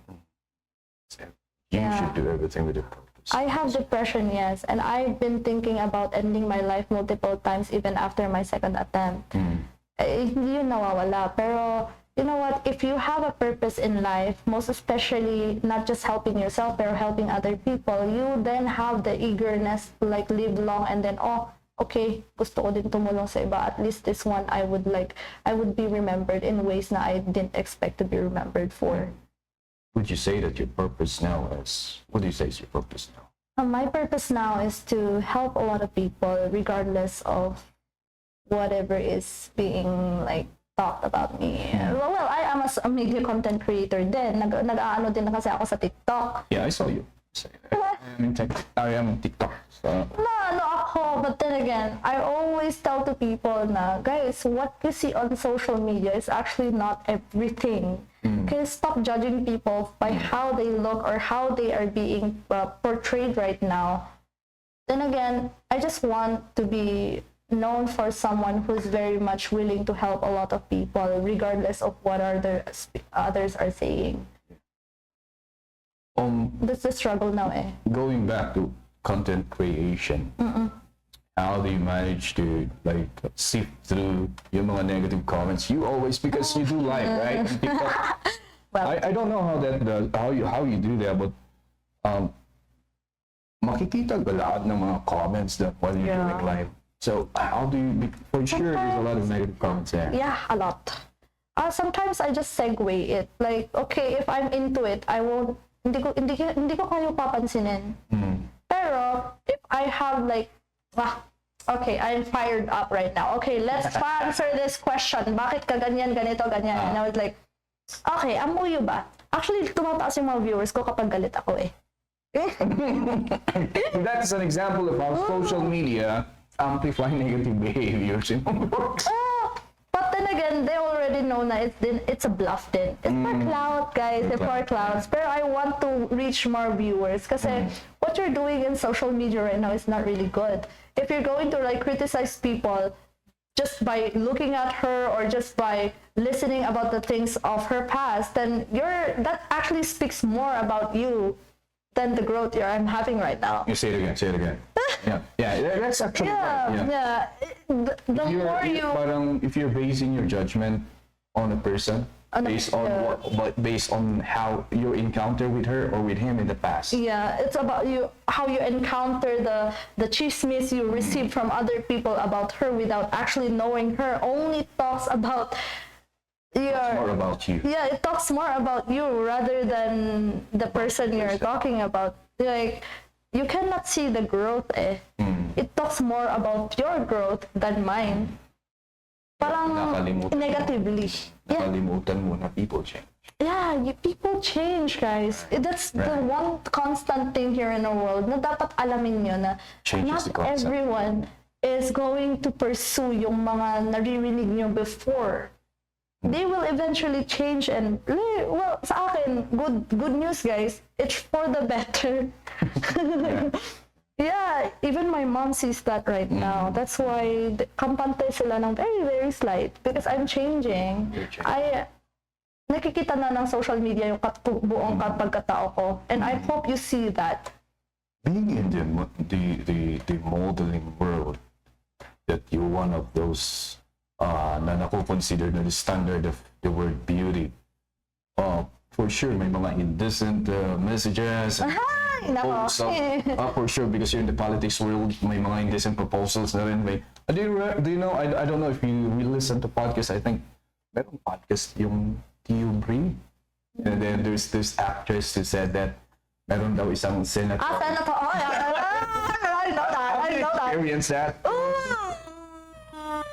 You should do everything with a purpose. I have depression, yes, and I've been thinking about ending my life multiple times even after my second attempt. Hindi yun nawawala, pero you know what, if you have a purpose in life, most especially not just helping yourself but helping other people, you then have the eagerness to like live long, and then okay, gusto ko din tumulong sa iba. At least this one I would be remembered in ways na I didn't expect to be remembered for. Would you say that your purpose now is, what do you say is your purpose now? My purpose now is to help a lot of people regardless of whatever is being like talked about me. Well, I am a media content creator din. Nag-aano din na kasi ako sa TikTok. Yeah, I saw you. I am TikTok. So. No, ako. But then again, I always tell to people na, guys, what you see on social media is actually not everything. Okay, stop judging people by how they look or how they are being portrayed right now. Then again, I just want to be known for someone who's very much willing to help a lot of people, regardless of what others are saying. That's the struggle now, eh. Going back to content creation, how do you manage to like sift through yung mga negative comments? You always, because you do live, right? Well, I don't know how that does, how you do that, but makikita ka lahat ng mga comments that while you're doing live. So how do you, for sure there's a lot of negative comments there. Yeah, a lot. Sometimes I just segue it. Like, okay, if I'm into it, I won't, hindi ko kayo papansinin. Pero if I have like, okay, I'm fired up right now. Okay, let's answer this question. Bakit ka ganyan, ganito, ganyan? And I was like, okay, amuyo ba? Actually, tumataas yung mga viewers ko kapag galit ako eh. That's an example of how social media amplify negative behaviors in but then again, they already know na it's a bluff din. It's for clout, guys. It's for clouds. Pero I want to reach more viewers kasi what you're doing in social media right now is not really good. If you're going to like criticize people just by looking at her or just by listening about the things of her past, then that actually speaks more about you than the growth I'm having right now. You say it again. Yeah, that's actually right. Yeah. The more you... Parang if you're basing your judgment on a person, based on how your encounter with her or with him in the past. Yeah, it's about how you encounter the chismes you receive from other people about her without actually knowing her. Only talks about more about you. Yeah, it talks more about you rather than the person you're talking about. Like, you cannot see the growth eh. It talks more about your growth than mine. Parang negatively. Nakalimutan mo na people change. Yeah, people change, guys. That's the one constant thing here in the world na dapat alamin nyo na not everyone is going to pursue yung mga naririnig nyo before. They will eventually change and, well, sa akin, good news, guys. It's for the better. Yeah, even my mom sees that right now. That's why kampante sila ng very, very slight because I'm changing. Nakikita na ng social media yung buong pagkatao ko. And I hope you see that. Being in the modeling world, that you're one of those na nako-consider na the standard of the word beauty. For sure, may mga indecent messages and for sure, because you're in the politics world, may mga indecent proposals na rin. Do you know, I don't know if you listen to podcasts, I think merong podcast yung Tio Brie, and then there's this actress who said that meron daw isang senator. Senator. I know that. Experience that.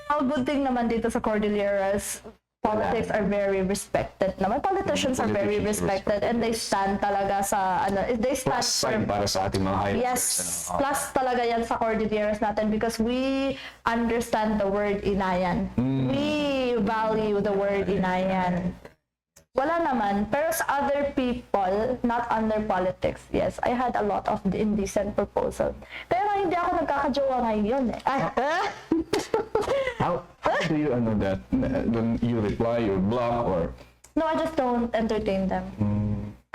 Ang good thing naman dito sa Cordilleras, politics are very respected naman. Politicians are very respected and they stand talaga sa they stand for para sa ating mga high. Yes, plus talaga yan sa Cordilleras natin because we understand the word inayan. We value the word inayan. Wala naman. Pero sa other people, not under politics, yes, I had a lot of indecent proposals. Pero hindi ako nagkakajowa ngayon eh. How do you know that? When you reply, you block or? No, I just don't entertain them.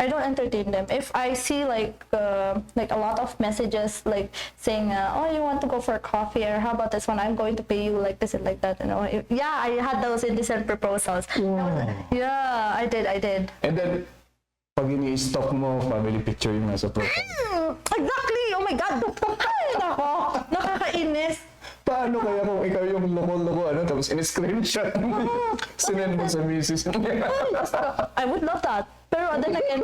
I don't entertain them. If I see like a lot of messages like saying, "Oh, you want to go for coffee?" or "How about this one? I'm going to pay you like this and like that." You know, yeah, I had those indecent proposals. Yeah, I did. And then, pag ini-stalk mo, family picture yung nasa profile. Exactly. Oh my God. Ay, nako. Nakakainis. Paano kaya kung ikaw yung loko-loko, tapos in-screenshot mo, sinend mo sa misis mo? I would love that. Pero then again,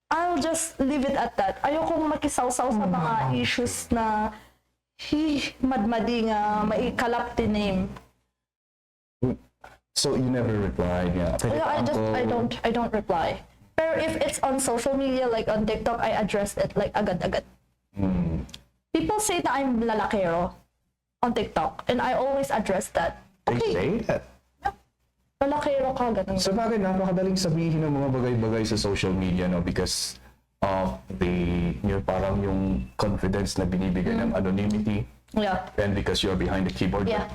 I'll just leave it at that. Ayokong makisawsaw sa mga issues na madmadi nga maikalap ti name. So you never replied, yeah. Yeah, I don't reply. Pero if it's on social media, like on TikTok, I address it like agad-agad. People say that I'm lalakero on TikTok, and I always address that. They say that. Lalakero ka, ganun. So bakit napakadaling sabihin ng mga bagay-bagay sa social media, no? Because of yung parang yung confidence na binibigay ng anonymity. Yeah. And because you're behind the keyboard. Yeah.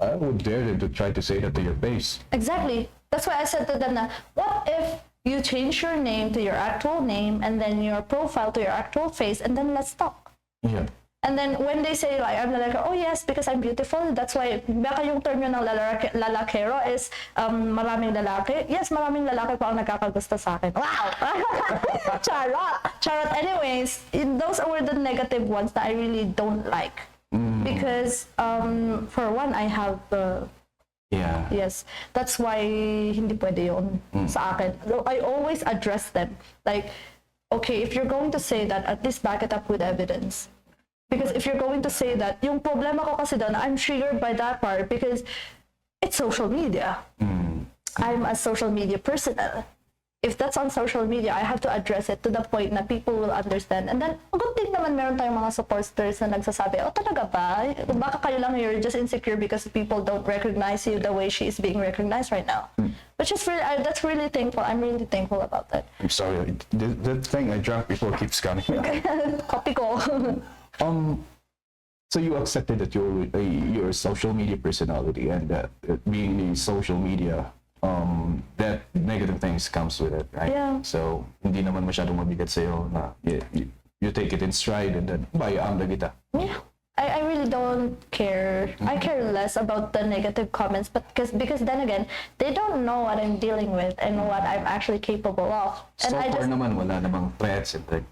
I would dare them to try to say that to your face. Exactly. That's why I said to them na, what if you change your name to your actual name and then your profile to your actual face and then let's talk. Yeah. And then when they say like, I'm like, oh yes, because I'm beautiful, that's why, baka yung term yun ng lalakero is maraming lalaki. Yes, maraming lalaki po ang nagkakagusto sa akin. Wow! Charot. Anyways, those were the negative ones that I really don't like. Because for one, I have Yeah. yes, that's why hindi pwede yun sa akin. I always address them. Like, okay, if you're going to say that, at least back it up with evidence. Because if you're going to say that, yung problema ko kasi doon, I'm triggered by that part because it's social media. I'm a social media personnel. If that's on social media, I have to address it to the point na people will understand. And then, good thing naman meron tayong mga supporters na nagsasabi, oh, talaga ba? Baka kayo lang, you're just insecure because people don't recognize you the way she is being recognized right now. Which is really, that's really thankful. I'm really thankful about that. I'm sorry. The thing I drank before keeps coming out. Copy ko. So you accepted that you're a social media personality and that being in social media, that negative things comes with it, right? Yeah. So hindi naman masyadong mabigat sa'yo na you take it in stride and then bayaan na kita. Yeah. I really don't care. I care less about the negative comments, but because then again, they don't know what I'm dealing with and what I'm actually capable of. And So I far just naman wala namang threats and things.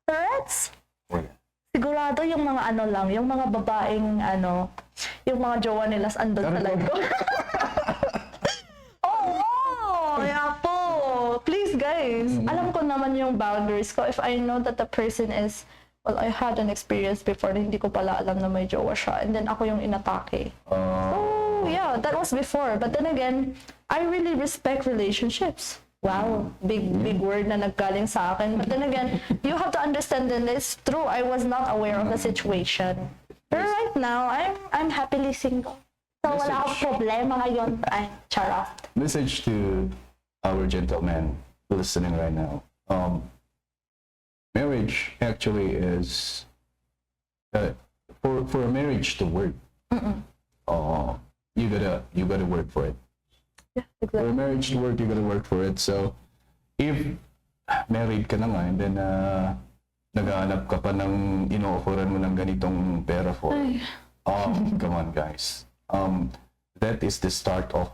threats. Wala. Sigurado yung mga ano lang, yung mga babaeng ano, yung mga jowa nila andun sa live ko. Yeah po. Please guys. Alam ko naman yung boundaries ko. If I know that the person is, well, I had an experience before na hindi ko pala alam na may jowa siya. And then ako yung inatake. So, yeah, that was before. But then again, I really respect relationships. Wow, big word na naggaling sa akin. But then again, you have to understand that it's true. I was not aware of the situation. But right now, I'm happily single. So wala akong problema ngayon. Ay, charot. Message to our gentlemen listening right now. Marriage actually is for a marriage to work. You gotta work for it. Yeah, For a exactly. marriage to work, you gotta work for it. So if married ka na nga and then naghahanap ka pa ng ino-offeran mo ng ganitong pera for, come on guys. That is the start of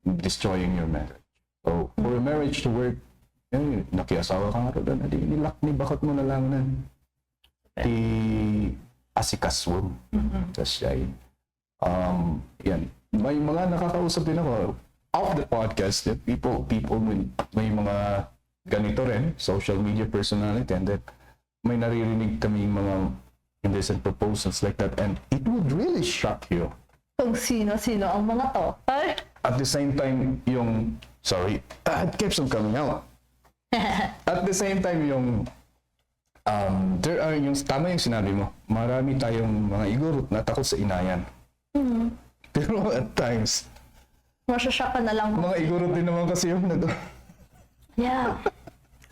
destroying your marriage. So, for a marriage to work, nakiasawa ka nga rin, nilak ni bakot mo na lang nan. Asikaswon. Tapos yan. May mga nakakausap din ako off the podcast that people may mga ganito rin, social media personality, and then may naririnig kami mga indecent proposals like that, and it would really shock you. Kung sino-sino ang mga to. Ay. At the same time, it keeps on coming out. At the same time, there are yung tama yung sinabi mo, marami tayong mga Igorot na takot sa inayan. Pero at times, Masashock ka na lang. mga Igorot din naman kasi yung Yeah.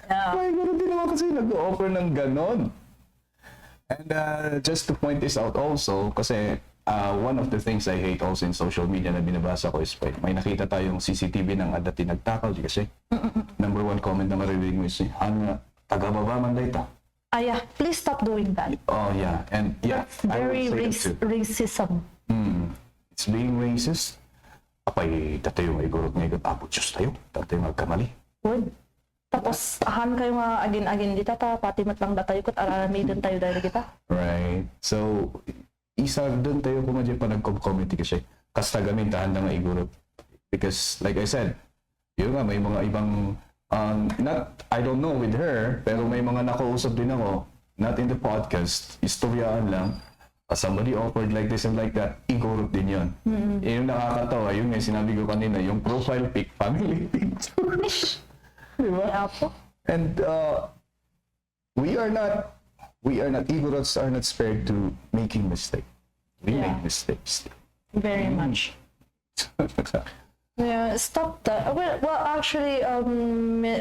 mga Igorot din naman kasi nag-offer ng ganon. And just to point this out also, kasi one of the things I hate also in social media na binabasa ko is may nakita tayong CCTV ng ada tinagtakaw kasi number one comment na maririnig mo is ano taga-baba man data. Yeah, please stop doing that. Oh yeah, and yeah, Very racism. It's being racist. Apay datayo nga Igorot nga abot Diyos tayo. Datayo magkamali. Good. Tapos ahan kayo nga agin-agin dita ta pati matlang datayo ket aramidon tayo dahil kita. Right. So isa doon tayo kumadya pa nag-committee kasi kastagamin tahan nga Igorot. Because like I said, yun nga may mga ibang not I don't know with her pero may mga nakausap din ako not in the podcast, istoryaan lang. Somebody offered like this and like that, Igorot din yun. Yung nakakatawa, yun nga sinabi ko kanina, yung profile pic, family picture. Diba? Yeah po. And we are not Igorots are not spared to making mistakes. We make mistakes. Very much. Yeah, stop that. Well, actually,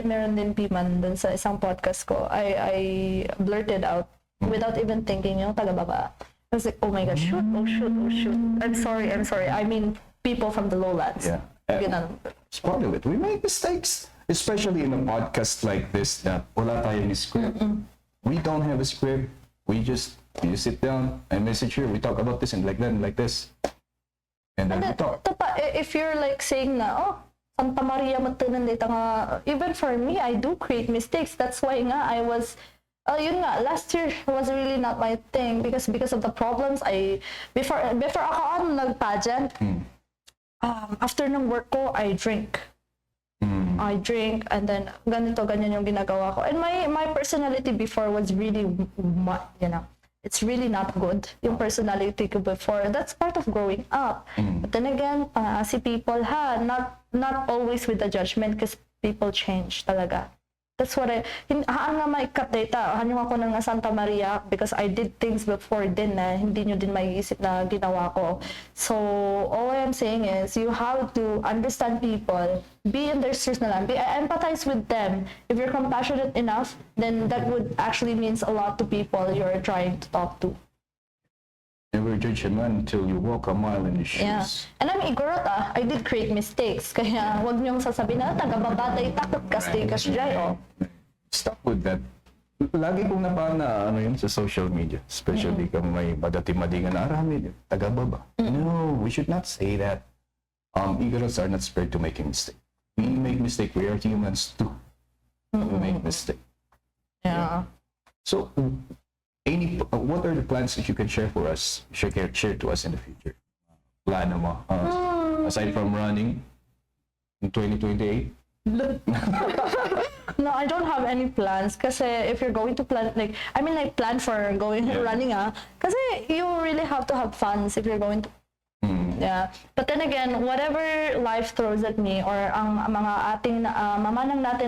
meron din piman dun sa isang podcast ko. I blurted out without even thinking yung taga-baba. I was like, oh my gosh, shoot. I'm sorry. I mean, people from the lowlands. Yeah. It's part of it. We make mistakes. Especially in a podcast like this na wala tayong script. We don't have a script. We sit down and message here. We talk about this and like that and like this. And then we talk. If you're like saying na, oh, Santa Maria matunan dito nga, even for me, I do create mistakes. That's why nga I was, yun nga, last year was really not my thing because of the problems before ako nag-pageant, after ng work ko, I drink and then ganyan yung ginagawa ko. And my personality before was really, it's really not good yung personality ko before. That's part of growing up. But then again, si people not always with the judgment because people change talaga. That's what haan nga maikat data. Hanyong ako ng Santa Maria because I did things before din na hindi nyo din maiisip na ginawa ko. So, all I am saying is, you have to understand people, be in their shoes na lang, empathize with them. If you're compassionate enough, then that would actually means a lot to people you're trying to talk to. Never judge a man until you walk a mile in his shoes. Yeah. And I'm Igorot I did create mistakes. Kaya wag niyong sasabihin na taga-babatay takot kasi kasjay Stop with that. Lagi kong napana yun sa social media. Especially kung may madati-madingan na arami, taga-baba. No, we should not say that. Igorots are not spared to making mistakes. We make mistakes. We are humans too. We make mistakes. Yeah. So, what are the plans that you can share for us? Share to us in the future. Plano mo, aside from running in 2028. No, I don't have any plans. Kasi if you're going to plan, plan for going running kasi you really have to have funds if you're going to. Yeah. But then again, whatever life throws at me or ang mga ating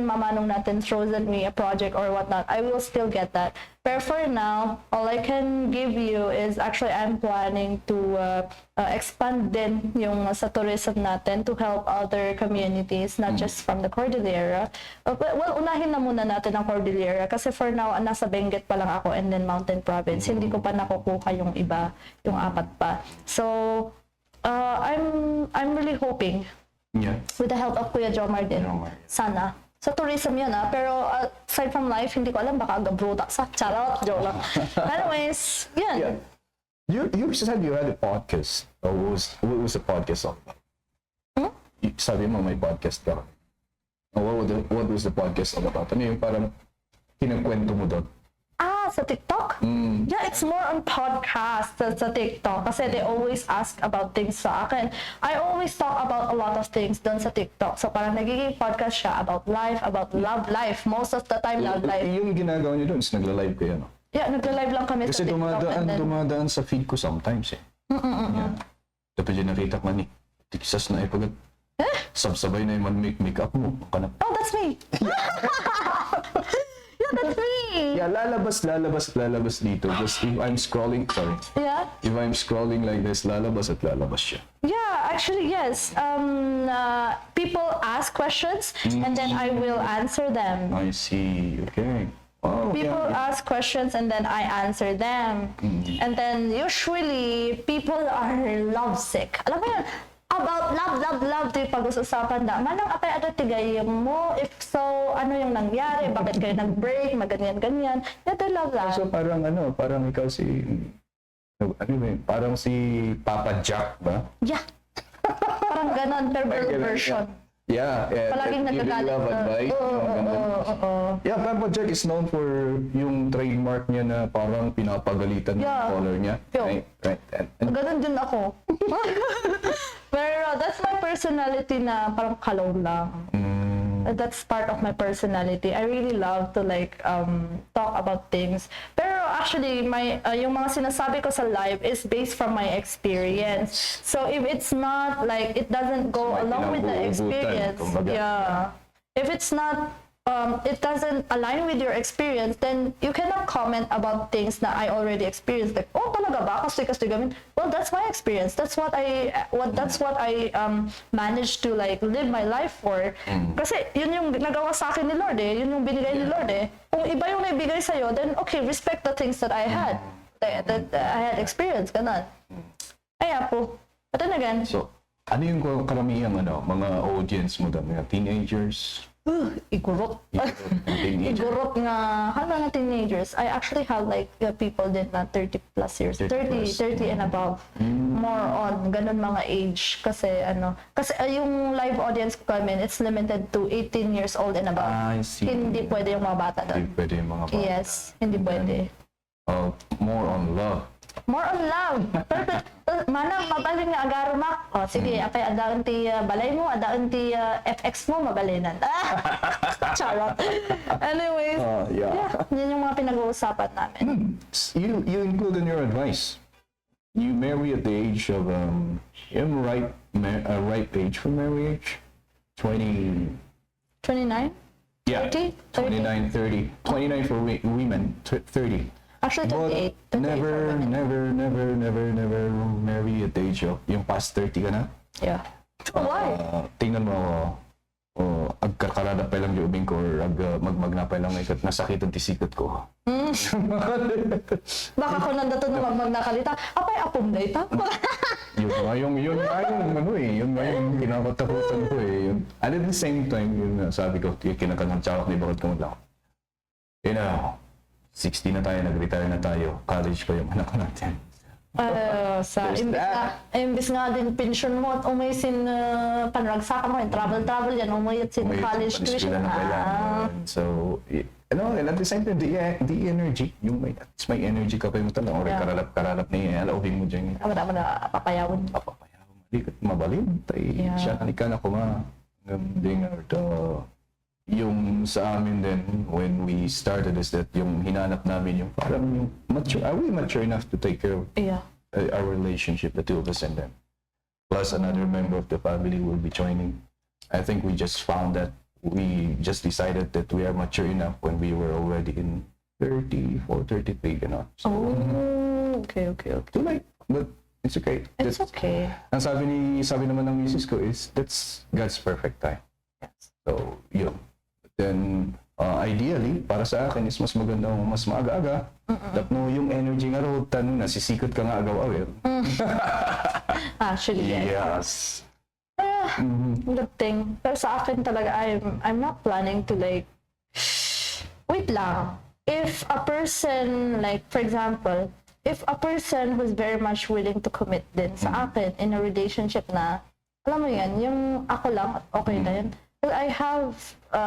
mamanong natin throws at me a project or whatnot, I will still get that. But for now, all I can give you is actually I'm planning to expand din yung sa tourism natin to help other communities, not just from the Cordillera. Well, unahin na muna natin ang Cordillera kasi for now, nasa Benguet pa lang ako and then Mountain Province. Hindi ko pa nakukuha yung iba, yung apat pa. So, I'm really hoping with the help of Kuya Jomar din. Sana. Sa tourism yun pero aside from life, hindi ko alam baka gabruta sa charot, joke lang. Anyways, yan. Yeah. You said you had a podcast. What was the podcast all about? Sabi mo may podcast ka. What was the podcast all about? Ano yung parang kinukwento mo doon? Sa TikTok? Yeah, it's more on podcast sa TikTok kasi they always ask about things sa akin. I always talk about a lot of things doon sa TikTok. So parang nagiging podcast siya about life, about love life. Most of the time, love life. Yung ginagawa niyo doon is nagla-live kayo, no? Yeah, nagla-live lang kami kasi sa TikTok. Kasi dumadaan sa feed ko sometimes Yeah. Tapos yung nakita ko ni, tiksas na ipagod. Sabsabay na yung make-up mo. Oh, that's me! That's me! Yeah, lalabas dito. Just if I'm scrolling, sorry. Yeah? If I'm scrolling like this, lalabas siya. Yeah, actually, yes. People ask questions and then I will answer them. I see. Okay. Oh, People yeah. ask questions and then I answer them. And then usually people are lovesick. Alam mo yun, about love yung pag-usapan na. Manang atay ano tigay mo? If so, ano yung nangyari? Bakit kayo nag-break? Maganyan-ganyan. Yeah, they love that. So parang ikaw si, ano ba yun? Parang si Papa Jack ba? Yeah. Parang ganon, verbal Ganun, version. Yeah, Palaging giving nagagalit. love advice. Oo. Yeah, Papa Jack is known for yung trademark niya na parang pinapagalitan ng Yeah. caller niya. Yeah. Right. And Ganon din ako. Pero that's my personality na parang kalong lang. That's part of my personality. I really love to like talk about things. Pero actually, yung mga sinasabi ko sa live is based from my experience. So if it's not like it doesn't go May along with the pinag-uugutan, experience, kumbaga. yeah. If it's not it doesn't align with your experience, then you cannot comment about things that I already experienced. Like, oh, talaga ba? Kasi gamin. Well, that's my experience. That's what I managed to like live my life for. Kasi yun yung nagawa sa akin ni Lord eh. Yun yung binigay ni Lord eh. Kung iba yung naibigay sa'yo, then okay, respect the things that I had. That I had experienced. Ganun. Kaya po. But then again, so, ano yung karamihang mga audience mo doon? Mga teenagers? Igorot. Teenagers. Igorot nga, hanggang na teenagers. I actually have like people din na 30 plus years. 30 and above. More on, ganun mga age. Kasi yung live audience ko kami, it's limited to 18 years old and above. I see. Hindi pwede yung mga bata doon. Hindi pwede yung mga bata. Yes, hindi pwede. More on love. More on love. Manang mabaling nga agarmak. O sige, apay adaan ti balay mo, adaan ti FX mo, mabalinan. Charot. Anyways, Yeah. yun yung mga pinag-uusapan namin. You include in your advice. You marry at the age of ripe age for marriage. 29. 29? Yeah. 30? 29, 30. 29 for women. 30. Actually, 38. But 38 for never women. marry at the age of yung past 30 ka na. Yeah. Why? Tingnan mo agkakarada pa lang yung ubing ko or magmagna pa lang ikat nasakitan tisikot ko. Baka ko nanda to na magmagnakalita. Apay apong day ta. Yun nga yung kinakatakutan ko eh. And at the same time, sabi ko, kinakantsawa ni bakit kamot lang. 60 na tayo, nag-retire na tayo, college pa yung anak natin. Imbis nga din pension mo at umaysin panragsakan mo, travel yan, umayat sin college tuition. So, and at the same time, the energy, it's my energy ka pa yung talang, or karalap niya, alawin mo dyan. Wala papayawon. Di ka mabalin, siya kanikan ako yung sa amin din, when we started is that yung hinanap namin yung parang yung mature, are we mature enough to take care of our relationship, the two of us and them? Plus another member of the family will be joining. I think we just found that we just decided that we are mature enough when we were already in 34, 33, So, Okay. too late, but it's okay. It's okay. Ang sabi naman ng misis ko is, that's God's perfect time. Yes. So, yun. Then, ideally, para sa akin is mas maganda mas maaga-aga. Tapno yung energy nga raw, nasisikot ka nga agaw-awir. Actually, Yes. good thing. Pero sa akin talaga, I'm not planning to like, wait lang. If a person, like, for example, if a person who's very much willing to commit din sa akin in a relationship na, alam mo yan, yung ako lang, okay na yun. I have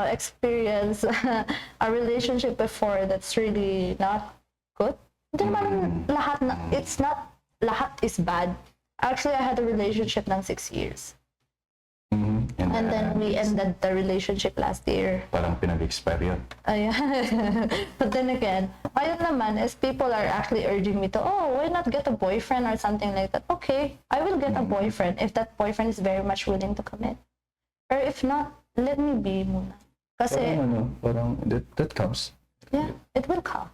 experienced a relationship before that's really not good. Hindi naman it's not, lahat is bad. Actually, I had a relationship ng 6 years. And then we ended the relationship last year. Parang pinag-expire yun. But then again, ayun naman is people are actually urging me to, why not get a boyfriend or something like that? Okay, I will get a boyfriend if that boyfriend is very much willing to commit. Or if not, let me be muna. Kasi, parang that comes. yeah, it will come.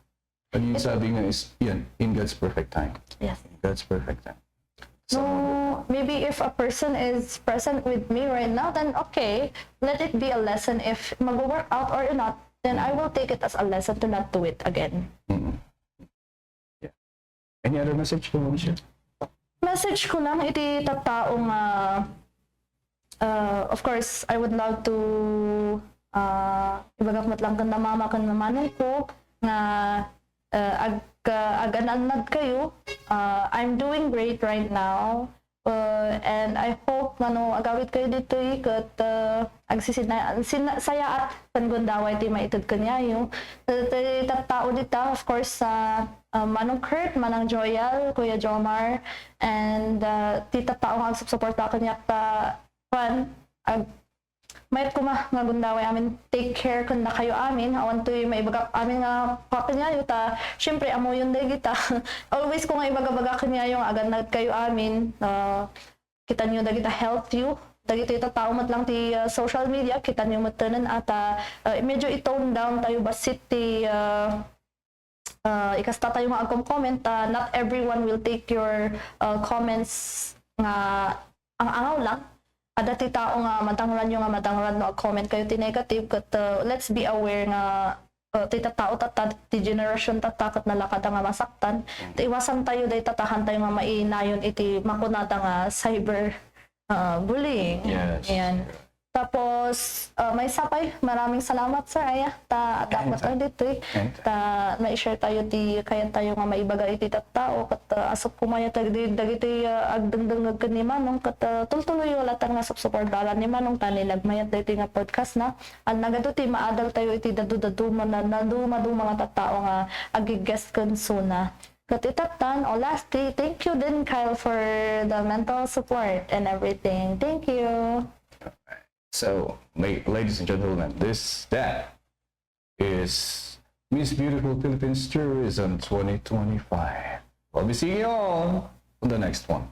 Ano yung sabi nga is, yan, in God's perfect time. Yes. In God's perfect time. No, maybe if a person is present with me right now, then okay, let it be a lesson. If mag-work out or not, then I will take it as a lesson to not do it again. Yeah. Any other message you want to share? Message ko lang iti tattaong of course I would love to ibagakmat lang kan mama kan mamanong ko nga agananad kayo. I'm doing great right now. And I hope agawit kayo dito kat saya at panggundaway ti maitid kanyayo. Tattao dita of course sa Manong Kurt, Manang Joyal, Kuya Jomar, and tita tao nga suporta kanya ta pan mayat ko nga gundaway amin take care kun na kayo amin awan to'y maibagak amin nga kakanyayo ta syempre amo yun day kita always ko nga ibagabaga kanyayo nga agan kayo amin kita nyo da kita help you dagito ita tao mat lang ti social media kita nyo matanan ata medyo i-tone down tayo basit ti ikasta tayo nga comment not everyone will take your comments nga ang angaw lang. Ada ti tao nga matangran no comment kayo ti negative kat let's be aware nga ti tao ti generation tatakot na lakad nga masaktan. Iwasan tayo day tatahan tayo nga mainayon iti makunata nga cyber bullying. Yes. Ayan. Tapos may sapay maraming salamat sir aya ta dapat dito ta ma-share tayo ti kaya tayo nga maibaga iti tattao kat asop kumaya dagiti agdengdeng ken ni Manong kat tultuloy wala ta nga supportaran ni Manong tanilagmayat diti nga podcast na an nagado ti maadal tayo iti dadu na duma mga tattao nga agi-guest ken suna. Katitatan, lastly, thank you din Kyle for the mental support and everything. Thank you. So, ladies and gentlemen, that is Miss Beautiful Philippines Tourism 2025. I'll be seeing you all on the next one.